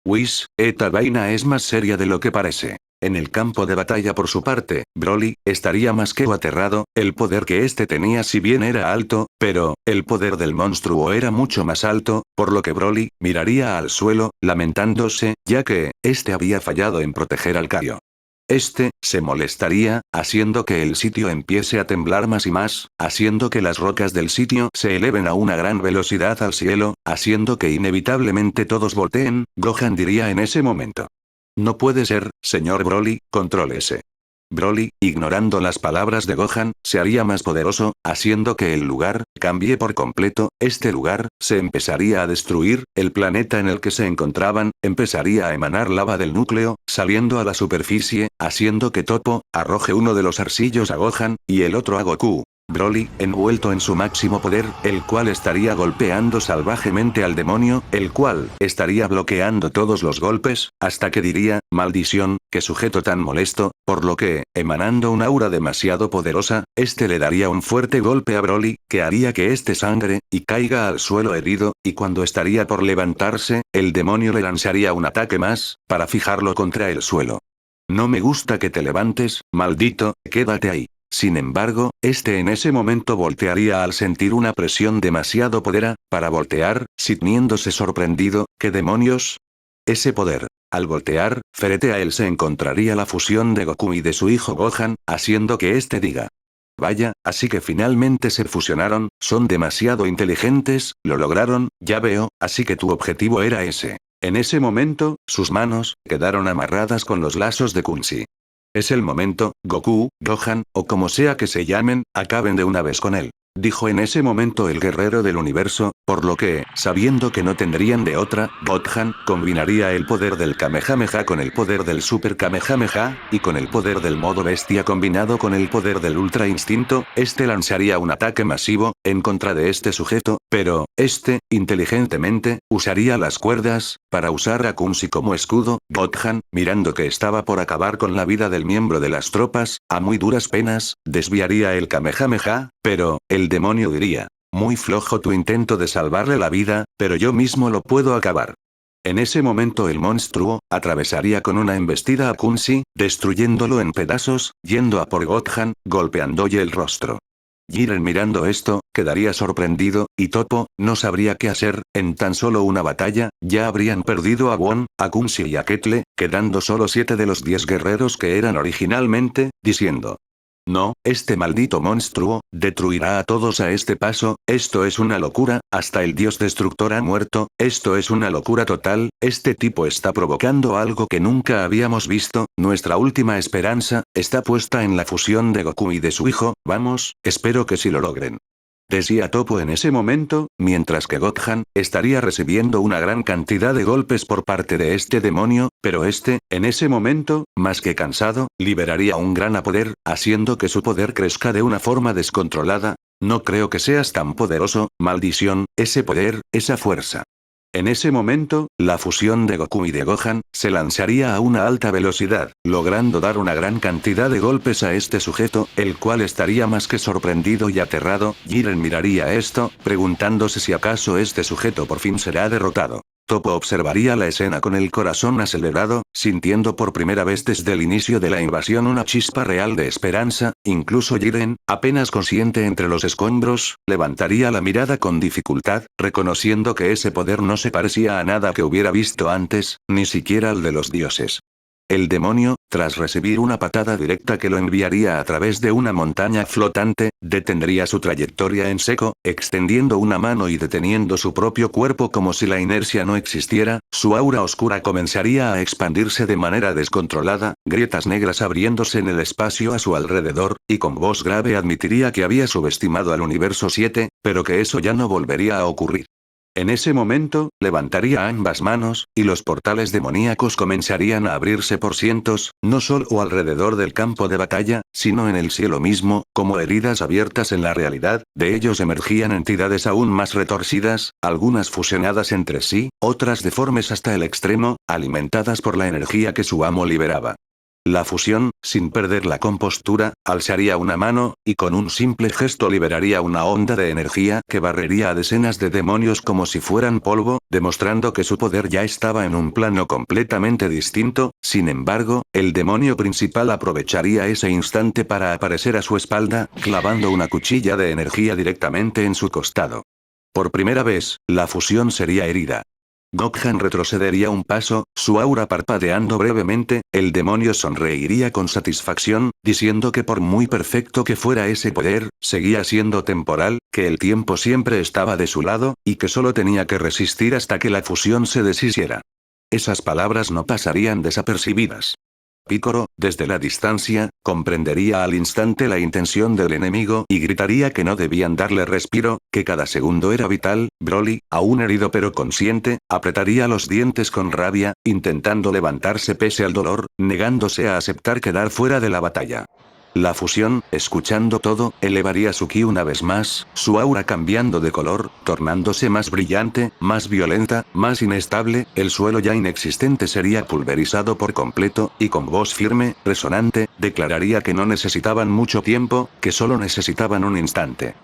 Whis, esta vaina es más seria de lo que parece. En el campo de batalla por su parte, Broly, estaría más que aterrado, el poder que tenía si bien era alto, pero, el poder del monstruo era mucho más alto, por lo que Broly, miraría al suelo, lamentándose, ya que, había fallado en proteger al Kaio. Se molestaría, haciendo que el sitio empiece a temblar más y más, haciendo que las rocas del sitio se eleven a una gran velocidad al cielo, haciendo que inevitablemente todos volteen. Gohan diría en ese momento: no puede ser, señor Broly, contrólese. Broly, ignorando las palabras de Gohan, se haría más poderoso, haciendo que el lugar cambie por completo. Este lugar se empezaría a destruir, el planeta en el que se encontraban empezaría a emanar lava del núcleo, saliendo a la superficie, haciendo que Toppo arroje uno de los arcillos a Gohan, y el otro a Goku. Broly, envuelto en su máximo poder, el cual estaría golpeando salvajemente al demonio, el cual estaría bloqueando todos los golpes, hasta que diría: maldición, qué sujeto tan molesto, por lo que, emanando un aura demasiado poderosa, le daría un fuerte golpe a Broly, que haría que sangre, y caiga al suelo herido, y cuando estaría por levantarse, el demonio le lanzaría un ataque más, para fijarlo contra el suelo. No me gusta que te levantes, maldito, quédate ahí. Sin embargo, en ese momento voltearía al sentir una presión demasiado poderosa, para voltear, sintiéndose sorprendido. ¿Qué demonios? Ese poder. Al voltear, frente a él se encontraría la fusión de Goku y de su hijo Gohan, haciendo que diga: vaya, así que finalmente se fusionaron, son demasiado inteligentes, lo lograron, ya veo, así que tu objetivo era ese. En ese momento, sus manos quedaron amarradas con los lazos de Kunzi. Es el momento, Goku, Gohan, o como sea que se llamen, acaben de una vez con él. Dijo en ese momento el guerrero del universo Por lo que, sabiendo que no tendrían de otra, Gohan combinaría el poder del Kamehameha con el poder del Super Kamehameha, y con el poder del modo bestia combinado con el poder del Ultra Instinto, este lanzaría un ataque masivo, en contra de este sujeto, pero, este, inteligentemente, usaría las cuerdas, para usar a Kunzi como escudo. Gohan, mirando que estaba por acabar con la vida del miembro de las tropas, a muy duras penas, desviaría el Kamehameha, pero, el demonio diría: muy flojo tu intento de salvarle la vida, pero yo mismo lo puedo acabar. En ese momento el monstruo, atravesaría con una embestida a Kunzi, destruyéndolo en pedazos, yendo a por Gohan, golpeándole el rostro. Jiren mirando esto, quedaría sorprendido, y Toppo, no sabría qué hacer. En tan solo una batalla, ya habrían perdido a Won, a Kunzi y a Ketle, quedando solo 7 de los 10 guerreros que eran originalmente, diciendo: no, este maldito monstruo, destruirá a todos a este paso, esto es una locura, hasta el dios destructor ha muerto, esto es una locura total, este tipo está provocando algo que nunca habíamos visto, nuestra última esperanza, está puesta en la fusión de Goku y de su hijo, vamos, espero que sí lo logren. Decía Toppo en ese momento, mientras que Gohan estaría recibiendo una gran cantidad de golpes por parte de este demonio, pero este, en ese momento, más que cansado, liberaría un gran poder, haciendo que su poder crezca de una forma descontrolada. No creo que seas tan poderoso, maldición, ese poder, esa fuerza. En ese momento, la fusión de Goku y de Gohan, se lanzaría a una alta velocidad, logrando dar una gran cantidad de golpes a este sujeto, el cual estaría más que sorprendido y aterrado. Jiren miraría esto, preguntándose si acaso este sujeto por fin será derrotado. Toppo observaría la escena con el corazón acelerado, sintiendo por primera vez desde el inicio de la invasión una chispa real de esperanza. Incluso Jiren, apenas consciente entre los escombros, levantaría la mirada con dificultad, reconociendo que ese poder no se parecía a nada que hubiera visto antes, ni siquiera al de los dioses. El demonio, tras recibir una patada directa que lo enviaría a través de una montaña flotante, detendría su trayectoria en seco, extendiendo una mano y deteniendo su propio cuerpo como si la inercia no existiera. Su aura oscura comenzaría a expandirse de manera descontrolada, grietas negras abriéndose en el espacio a su alrededor, y con voz grave admitiría que había subestimado al universo 7, pero que eso ya no volvería a ocurrir. En ese momento, levantaría ambas manos, y los portales demoníacos comenzarían a abrirse por cientos, no solo alrededor del campo de batalla, sino en el cielo mismo, como heridas abiertas en la realidad. De ellos emergían entidades aún más retorcidas, algunas fusionadas entre sí, otras deformes hasta el extremo, alimentadas por la energía que su amo liberaba. La fusión, sin perder la compostura, alzaría una mano, y con un simple gesto liberaría una onda de energía que barrería a decenas de demonios como si fueran polvo, demostrando que su poder ya estaba en un plano completamente distinto. Sin embargo, el demonio principal aprovecharía ese instante para aparecer a su espalda, clavando una cuchilla de energía directamente en su costado. Por primera vez, la fusión sería herida. Gohan retrocedería un paso, su aura parpadeando brevemente. El demonio sonreiría con satisfacción, diciendo que por muy perfecto que fuera ese poder, seguía siendo temporal, que el tiempo siempre estaba de su lado, y que solo tenía que resistir hasta que la fusión se deshiciera. Esas palabras no pasarían desapercibidas. Piccolo, desde la distancia, comprendería al instante la intención del enemigo y gritaría que no debían darle respiro, que cada segundo era vital. Broly, aún herido pero consciente, apretaría los dientes con rabia, intentando levantarse pese al dolor, negándose a aceptar quedar fuera de la batalla. La fusión, escuchando todo, elevaría su ki una vez más, su aura cambiando de color, tornándose más brillante, más violenta, más inestable. El suelo ya inexistente sería pulverizado por completo, y con voz firme, resonante, declararía que no necesitaban mucho tiempo, que solo necesitaban un instante.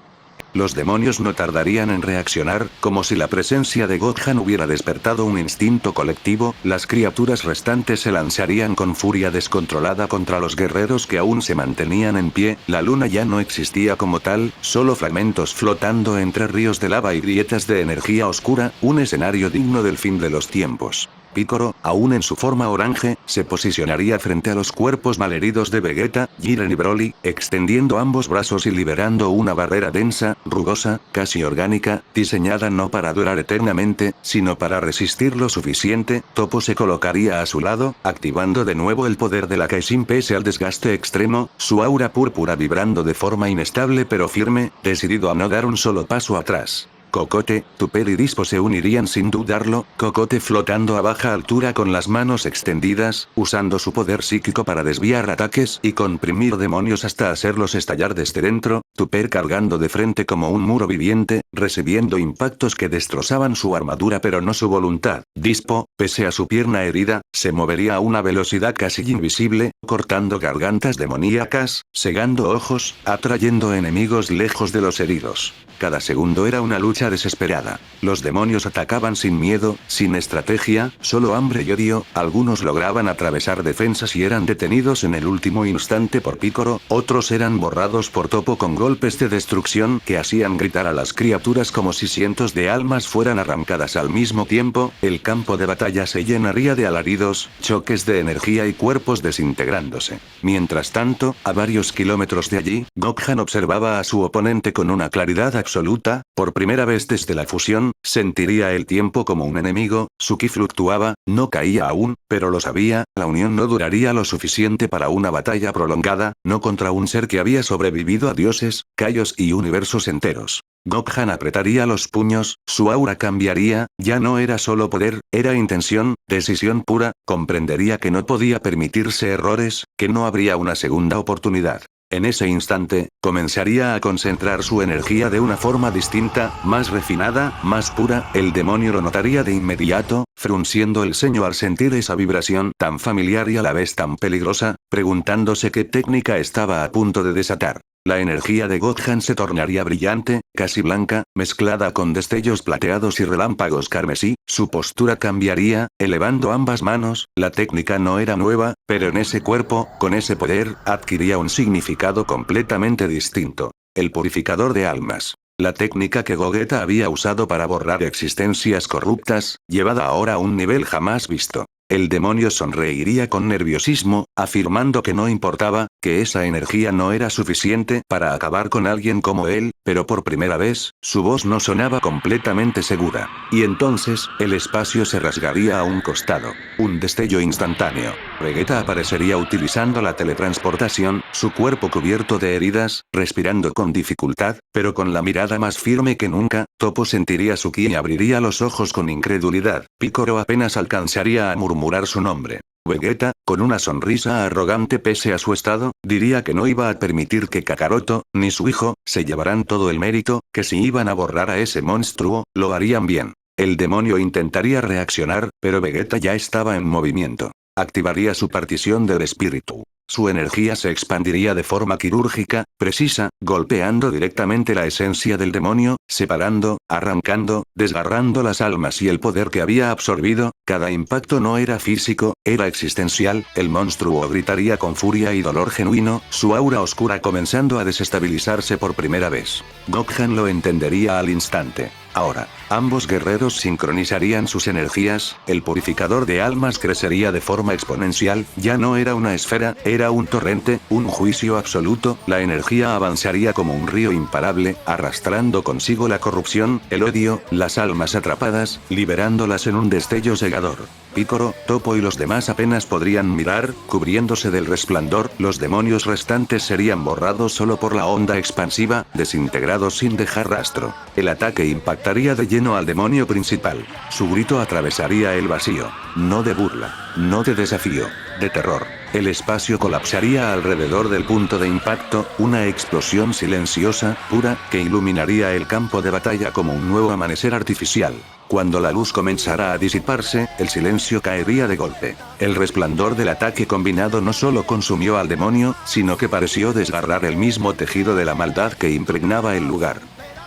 Los demonios no tardarían en reaccionar, como si la presencia de Gohan hubiera despertado un instinto colectivo. Las criaturas restantes se lanzarían con furia descontrolada contra los guerreros que aún se mantenían en pie. La luna ya no existía como tal, solo fragmentos flotando entre ríos de lava y grietas de energía oscura, un escenario digno del fin de los tiempos. Piccolo, aún en su forma orange, se posicionaría frente a los cuerpos malheridos de Vegeta, Jiren y Broly, extendiendo ambos brazos y liberando una barrera densa, rugosa, casi orgánica, diseñada no para durar eternamente, sino para resistir lo suficiente. Toppo se colocaría a su lado, activando de nuevo el poder de la Kaizen pese al desgaste extremo, su aura púrpura vibrando de forma inestable pero firme, decidido a no dar un solo paso atrás. Cocote, Tupper y Dispo se unirían sin dudarlo, Cocote flotando a baja altura con las manos extendidas, usando su poder psíquico para desviar ataques y comprimir demonios hasta hacerlos estallar desde dentro, Tupper cargando de frente como un muro viviente, recibiendo impactos que destrozaban su armadura pero no su voluntad. Dispo, pese a su pierna herida, se movería a una velocidad casi invisible, cortando gargantas demoníacas, cegando ojos, atrayendo enemigos lejos de los heridos. Cada segundo era una lucha desesperada. Los demonios atacaban sin miedo, sin estrategia, solo hambre y odio. Algunos lograban atravesar defensas y eran detenidos en el último instante por Picoro, otros eran borrados por Topo con golpes de destrucción que hacían gritar a las criaturas como si cientos de almas fueran arrancadas al mismo tiempo. El campo de batalla se llenaría de alaridos, choques de energía y cuerpos desintegrándose. Mientras tanto, a varios kilómetros de allí, Gohan observaba a su oponente con una claridad absoluta. Por primera vez desde la fusión, sentiría el tiempo como un enemigo, su ki fluctuaba, no caía aún, pero lo sabía, la unión no duraría lo suficiente para una batalla prolongada, no contra un ser que había sobrevivido a dioses, Kaios y universos enteros. Gohan apretaría los puños, su aura cambiaría, ya no era solo poder, era intención, decisión pura, comprendería que no podía permitirse errores, que no habría una segunda oportunidad. En ese instante, comenzaría a concentrar su energía de una forma distinta, más refinada, más pura. El demonio lo notaría de inmediato, frunciendo el ceño al sentir esa vibración tan familiar y a la vez tan peligrosa, preguntándose qué técnica estaba a punto de desatar. La energía de Gohan se tornaría brillante, casi blanca, mezclada con destellos plateados y relámpagos carmesí, su postura cambiaría, elevando ambas manos, la técnica no era nueva, pero en ese cuerpo, con ese poder, adquiría un significado completamente distinto. El purificador de almas. La técnica que Gogeta había usado para borrar existencias corruptas, llevada ahora a un nivel jamás visto. El demonio sonreiría con nerviosismo, afirmando que no importaba, que esa energía no era suficiente para acabar con alguien como él, pero por primera vez, su voz no sonaba completamente segura. Y entonces, el espacio se rasgaría a un costado. Un destello instantáneo. Vegeta aparecería utilizando la teletransportación, su cuerpo cubierto de heridas, respirando con dificultad, pero con la mirada más firme que nunca. Topo sentiría su ki y abriría los ojos con incredulidad. Picoro apenas alcanzaría a murmurar su nombre. Vegeta, con una sonrisa arrogante pese a su estado, diría que no iba a permitir que Kakaroto, ni su hijo, se llevaran todo el mérito, que si iban a borrar a ese monstruo, lo harían bien. El demonio intentaría reaccionar, pero Vegeta ya estaba en movimiento. Activaría su partición del espíritu. Su energía se expandiría de forma quirúrgica, precisa, golpeando directamente la esencia del demonio, separando, arrancando, desgarrando las almas y el poder que había absorbido. Cada impacto no era físico, era existencial. El monstruo gritaría con furia y dolor genuino, su aura oscura comenzando a desestabilizarse por primera vez. Gohan lo entendería al instante. Ahora, ambos guerreros sincronizarían sus energías, el purificador de almas crecería de forma exponencial, ya no era una esfera, era un torrente, un juicio absoluto, la energía avanzaría como un río imparable, arrastrando consigo la corrupción, el odio, las almas atrapadas, liberándolas en un destello cegador. Picoro, Topo y los demás apenas podrían mirar, cubriéndose del resplandor, los demonios restantes serían borrados solo por la onda expansiva, desintegrados sin dejar rastro. El ataque impactaría de lleno al demonio principal. Su grito atravesaría el vacío. No de burla, no de desafío, de terror. El espacio colapsaría alrededor del punto de impacto, una explosión silenciosa, pura, que iluminaría el campo de batalla como un nuevo amanecer artificial. Cuando la luz comenzara a disiparse, el silencio caería de golpe. El resplandor del ataque combinado no solo consumió al demonio, sino que pareció desgarrar el mismo tejido de la maldad que impregnaba el lugar.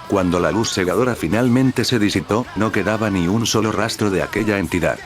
Cuando la luz cegadora finalmente se disipó, no quedaba ni un solo rastro de aquella entidad.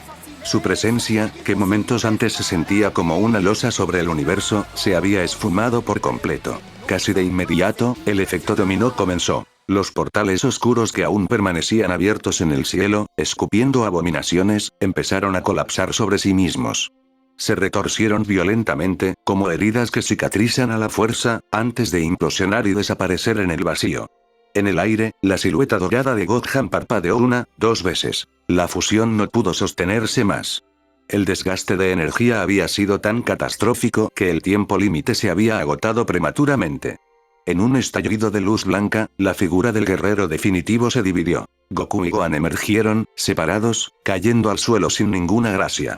Su presencia, que momentos antes se sentía como una losa sobre el universo, se había esfumado por completo. Casi de inmediato, el efecto dominó comenzó. Los portales oscuros que aún permanecían abiertos en el cielo, escupiendo abominaciones, empezaron a colapsar sobre sí mismos. Se retorcieron violentamente, como heridas que cicatrizan a la fuerza, antes de implosionar y desaparecer en el vacío. En el aire, la silueta dorada de Gohan parpadeó una, dos veces. La fusión no pudo sostenerse más. El desgaste de energía había sido tan catastrófico que el tiempo límite se había agotado prematuramente. En un estallido de luz blanca, la figura del guerrero definitivo se dividió. Goku y Gohan emergieron, separados, cayendo al suelo sin ninguna gracia.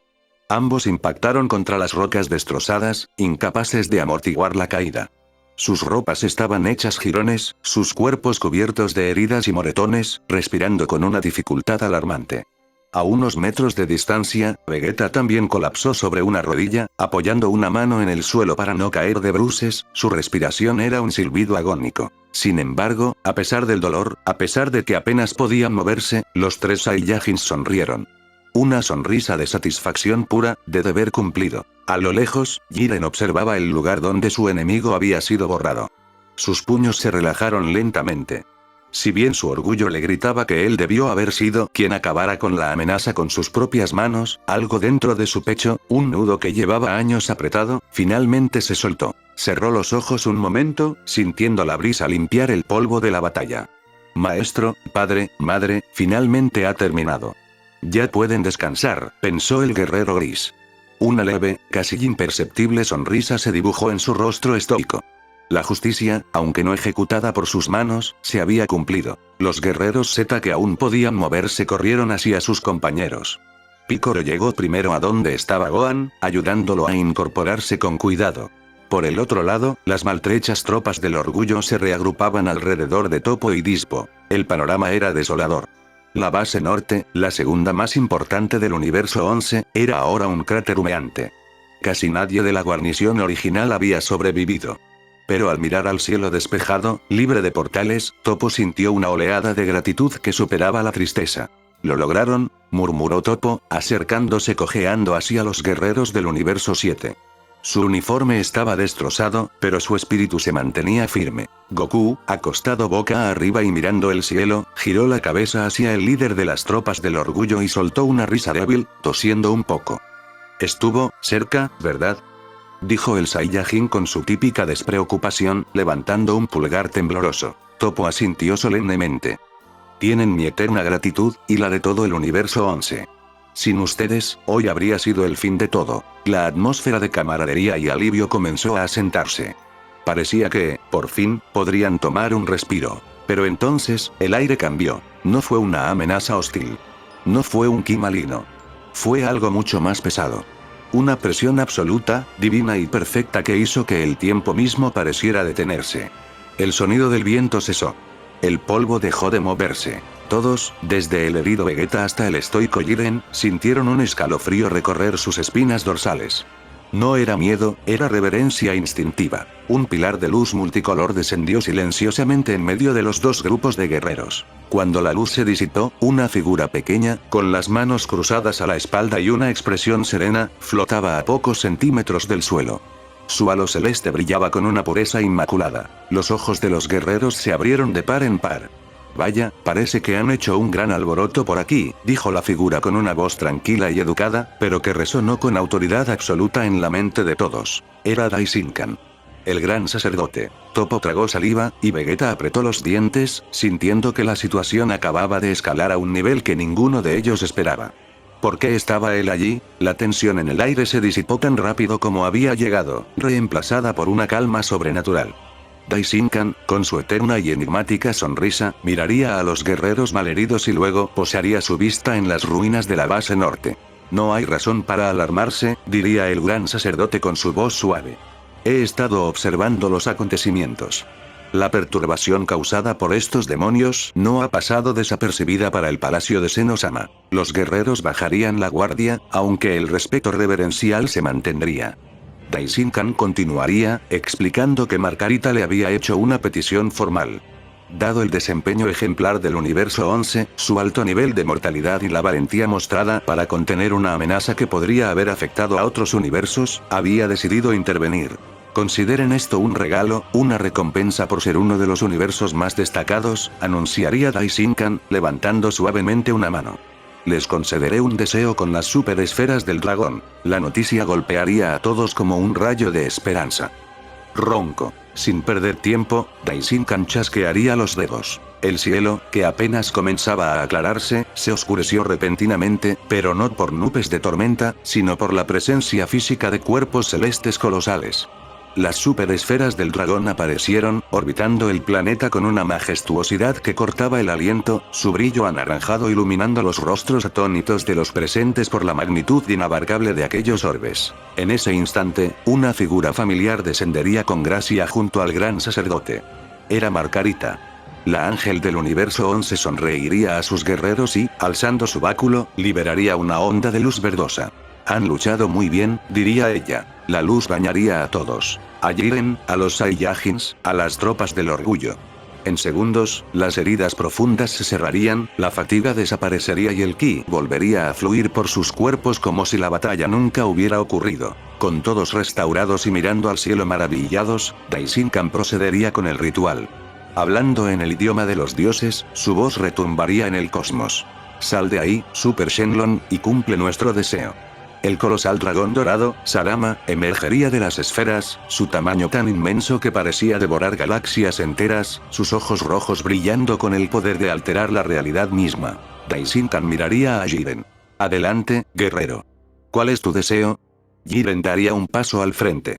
Ambos impactaron contra las rocas destrozadas, incapaces de amortiguar la caída. Sus ropas estaban hechas jirones, sus cuerpos cubiertos de heridas y moretones, respirando con una dificultad alarmante. A unos metros de distancia, Vegeta también colapsó sobre una rodilla, apoyando una mano en el suelo para no caer de bruces, su respiración era un silbido agónico. Sin embargo, a pesar del dolor, a pesar de que apenas podían moverse, los tres Saiyajins sonrieron. Una sonrisa de satisfacción pura, de deber cumplido. A lo lejos, Jiren observaba el lugar donde su enemigo había sido borrado. Sus puños se relajaron lentamente. Si bien su orgullo le gritaba que él debió haber sido quien acabara con la amenaza con sus propias manos, algo dentro de su pecho, un nudo que llevaba años apretado, finalmente se soltó. Cerró los ojos un momento, sintiendo la brisa limpiar el polvo de la batalla. Maestro, padre, madre, finalmente ha terminado. Ya pueden descansar, pensó el guerrero gris. Una leve, casi imperceptible sonrisa se dibujó en su rostro estoico. La justicia, aunque no ejecutada por sus manos, se había cumplido. Los guerreros Z que aún podían moverse corrieron hacia sus compañeros. Piccolo llegó primero a donde estaba Gohan, ayudándolo a incorporarse con cuidado. Por el otro lado, las maltrechas tropas del orgullo se reagrupaban alrededor de Toppo y Dispo. El panorama era desolador. La base norte, la segunda más importante del universo 11, era ahora un cráter humeante. Casi nadie de la guarnición original había sobrevivido. Pero al mirar al cielo despejado, libre de portales, Toppo sintió una oleada de gratitud que superaba la tristeza. «Lo lograron», murmuró Toppo, acercándose cojeando hacia los guerreros del universo 7. Su uniforme estaba destrozado, pero su espíritu se mantenía firme. Goku, acostado boca arriba y mirando el cielo, giró la cabeza hacia el líder de las tropas del orgullo y soltó una risa débil, tosiendo un poco. «Estuvo cerca, ¿verdad?», dijo el Saiyajin con su típica despreocupación, levantando un pulgar tembloroso. Toppo asintió solemnemente. «Tienen mi eterna gratitud, y la de todo el universo 11. Sin ustedes, hoy habría sido el fin de todo». La atmósfera de camaradería y alivio comenzó a asentarse. Parecía que, por fin, podrían tomar un respiro. Pero entonces, el aire cambió. No fue una amenaza hostil. No fue un ki maligno. Fue algo mucho más pesado. Una presión absoluta, divina y perfecta que hizo que el tiempo mismo pareciera detenerse. El sonido del viento cesó. El polvo dejó de moverse. Todos, desde el herido Vegeta hasta el estoico Jiren, sintieron un escalofrío recorrer sus espinas dorsales. No era miedo, era reverencia instintiva. Un pilar de luz multicolor descendió silenciosamente en medio de los dos grupos de guerreros. Cuando la luz se disipó, una figura pequeña, con las manos cruzadas a la espalda y una expresión serena, flotaba a pocos centímetros del suelo. Su halo celeste brillaba con una pureza inmaculada. Los ojos de los guerreros se abrieron de par en par. «Vaya, parece que han hecho un gran alboroto por aquí», dijo la figura con una voz tranquila y educada, pero que resonó con autoridad absoluta en la mente de todos. Era Daishinkan. El gran sacerdote. Toppo tragó saliva, y Vegeta apretó los dientes, sintiendo que la situación acababa de escalar a un nivel que ninguno de ellos esperaba. ¿Por qué estaba él allí? La tensión en el aire se disipó tan rápido como había llegado, reemplazada por una calma sobrenatural. Daishinkan, con su eterna y enigmática sonrisa, miraría a los guerreros malheridos y luego posaría su vista en las ruinas de la base norte. «No hay razón para alarmarse», diría el gran sacerdote con su voz suave. «He estado observando los acontecimientos. La perturbación causada por estos demonios no ha pasado desapercibida para el palacio de Seno-sama. Los guerreros bajarían la guardia, aunque el respeto reverencial se mantendría». Daishinkan continuaría, explicando que Margarita le había hecho una petición formal. Dado el desempeño ejemplar del universo 11, su alto nivel de mortalidad y la valentía mostrada para contener una amenaza que podría haber afectado a otros universos, había decidido intervenir. «Consideren esto un regalo, una recompensa por ser uno de los universos más destacados», anunciaría Daishinkan, levantando suavemente una mano. «Les concederé un deseo con las superesferas del dragón». La noticia golpearía a todos como un rayo de esperanza. Ronco. Sin perder tiempo, Daishinkan chasquearía los dedos. El cielo, que apenas comenzaba a aclararse, se oscureció repentinamente, pero no por nubes de tormenta, sino por la presencia física de cuerpos celestes colosales. las superesferas del dragón aparecieron, orbitando el planeta con una majestuosidad que cortaba el aliento, su brillo anaranjado iluminando los rostros atónitos de los presentes por la magnitud inabarcable de aquellos orbes. En ese instante, una figura familiar descendería con gracia junto al gran sacerdote. Era Margarita. La ángel del universo 11 sonreiría a sus guerreros y, alzando su báculo, liberaría una onda de luz verdosa. Han luchado muy bien, diría ella. La luz bañaría a todos. A Jiren, a los Saiyajins, a las tropas del orgullo. En segundos, las heridas profundas se cerrarían, la fatiga desaparecería y el ki volvería a fluir por sus cuerpos como si la batalla nunca hubiera ocurrido. Con todos restaurados y mirando al cielo maravillados, Daishinkan procedería con el ritual. Hablando en el idioma de los dioses, su voz retumbaría en el cosmos. Sal de ahí, Super Shenlong, y cumple nuestro deseo. El colosal dragón dorado, Sarama, emergería de las esferas, su tamaño tan inmenso que parecía devorar galaxias enteras, sus ojos rojos brillando con el poder de alterar la realidad misma. Daishinkan miraría a Jiren. Adelante, guerrero. ¿Cuál es tu deseo? Jiren daría un paso al frente.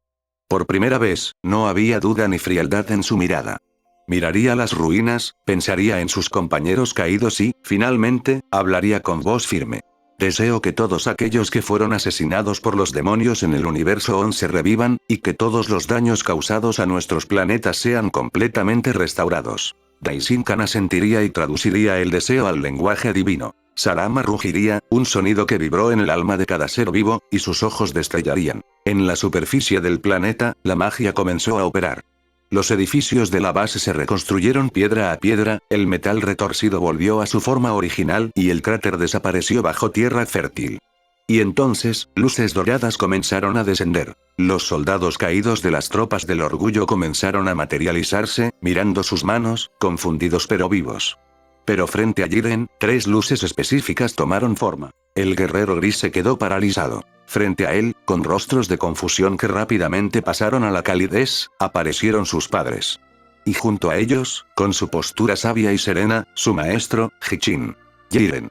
Por primera vez, no había duda ni frialdad en su mirada. Miraría las ruinas, pensaría en sus compañeros caídos y, finalmente, hablaría con voz firme. Deseo que todos aquellos que fueron asesinados por los demonios en el universo 11 revivan, y que todos los daños causados a nuestros planetas sean completamente restaurados. Daishinkan asentiría y traduciría el deseo al lenguaje divino. Sarama rugiría, un sonido que vibró en el alma de cada ser vivo, y sus ojos destellarían. En la superficie del planeta, la magia comenzó a operar. Los edificios de la base se reconstruyeron piedra a piedra, el metal retorcido volvió a su forma original y el cráter desapareció bajo tierra fértil. Y entonces, luces doradas comenzaron a descender. Los soldados caídos de las tropas del orgullo comenzaron a materializarse, mirando sus manos, confundidos pero vivos. Pero frente a Jiren, 3 luces específicas tomaron forma. El guerrero gris se quedó paralizado. Frente a él, con rostros de confusión que rápidamente pasaron a la calidez, aparecieron sus padres. Y junto a ellos, con su postura sabia y serena, su maestro, Hichin. Jiren.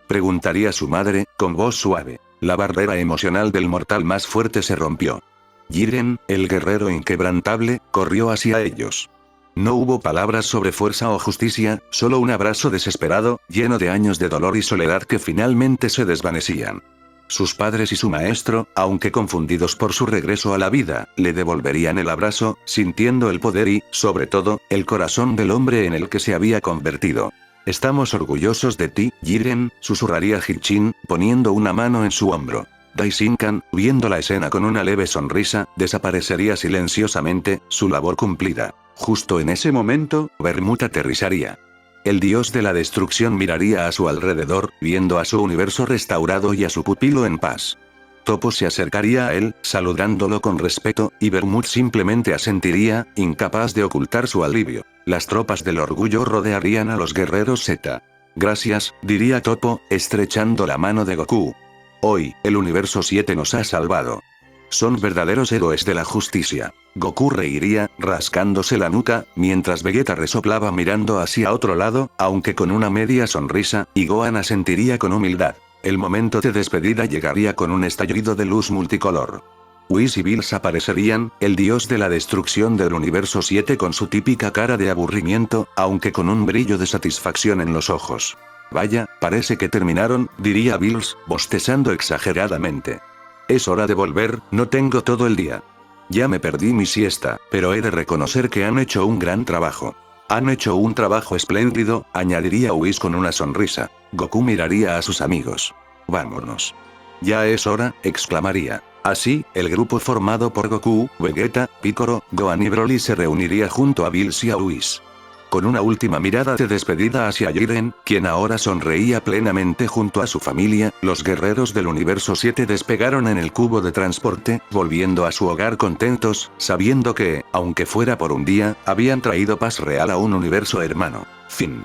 Preguntaría su madre, con voz suave. La barrera emocional del mortal más fuerte se rompió. Jiren, el guerrero inquebrantable, corrió hacia ellos. No hubo palabras sobre fuerza o justicia, solo un abrazo desesperado, lleno de años de dolor y soledad que finalmente se desvanecían. Sus padres y su maestro, aunque confundidos por su regreso a la vida, le devolverían el abrazo, sintiendo el poder y, sobre todo, el corazón del hombre en el que se había convertido. Estamos orgullosos de ti, Jiren, susurraría Hichin, poniendo una mano en su hombro. Daishinkan, viendo la escena con una leve sonrisa, desaparecería silenciosamente, su labor cumplida. Justo en ese momento, Bermut aterrizaría. El dios de la destrucción miraría a su alrededor, viendo a su universo restaurado y a su pupilo en paz. Toppo se acercaría a él, saludándolo con respeto, y Bermut simplemente asentiría, incapaz de ocultar su alivio. Las tropas del orgullo rodearían a los guerreros Z. Gracias, diría Toppo, estrechando la mano de Goku. Hoy, el universo 7 nos ha salvado. Son verdaderos héroes de la justicia. Goku reiría, rascándose la nuca, mientras Vegeta resoplaba mirando hacia otro lado, aunque con una media sonrisa, y Gohan asentiría con humildad. El momento de despedida llegaría con un estallido de luz multicolor. Whis y Bills aparecerían, el dios de la destrucción del universo 7 con su típica cara de aburrimiento, aunque con un brillo de satisfacción en los ojos. Vaya, parece que terminaron, diría Bills, bostezando exageradamente. Es hora de volver, no tengo todo el día. Ya me perdí mi siesta, pero he de reconocer que han hecho un gran trabajo. Han hecho un trabajo espléndido, añadiría Whis con una sonrisa. Goku miraría a sus amigos. Vámonos. Ya es hora, exclamaría. Así, el grupo formado por Goku, Vegeta, Piccolo, Gohan y Broly se reuniría junto a Bills y a Whis. Con una última mirada de despedida hacia Jiren, quien ahora sonreía plenamente junto a su familia, los guerreros del universo 7 despegaron en el cubo de transporte, volviendo a su hogar contentos, sabiendo que, aunque fuera por un día, habían traído paz real a un universo hermano. Fin.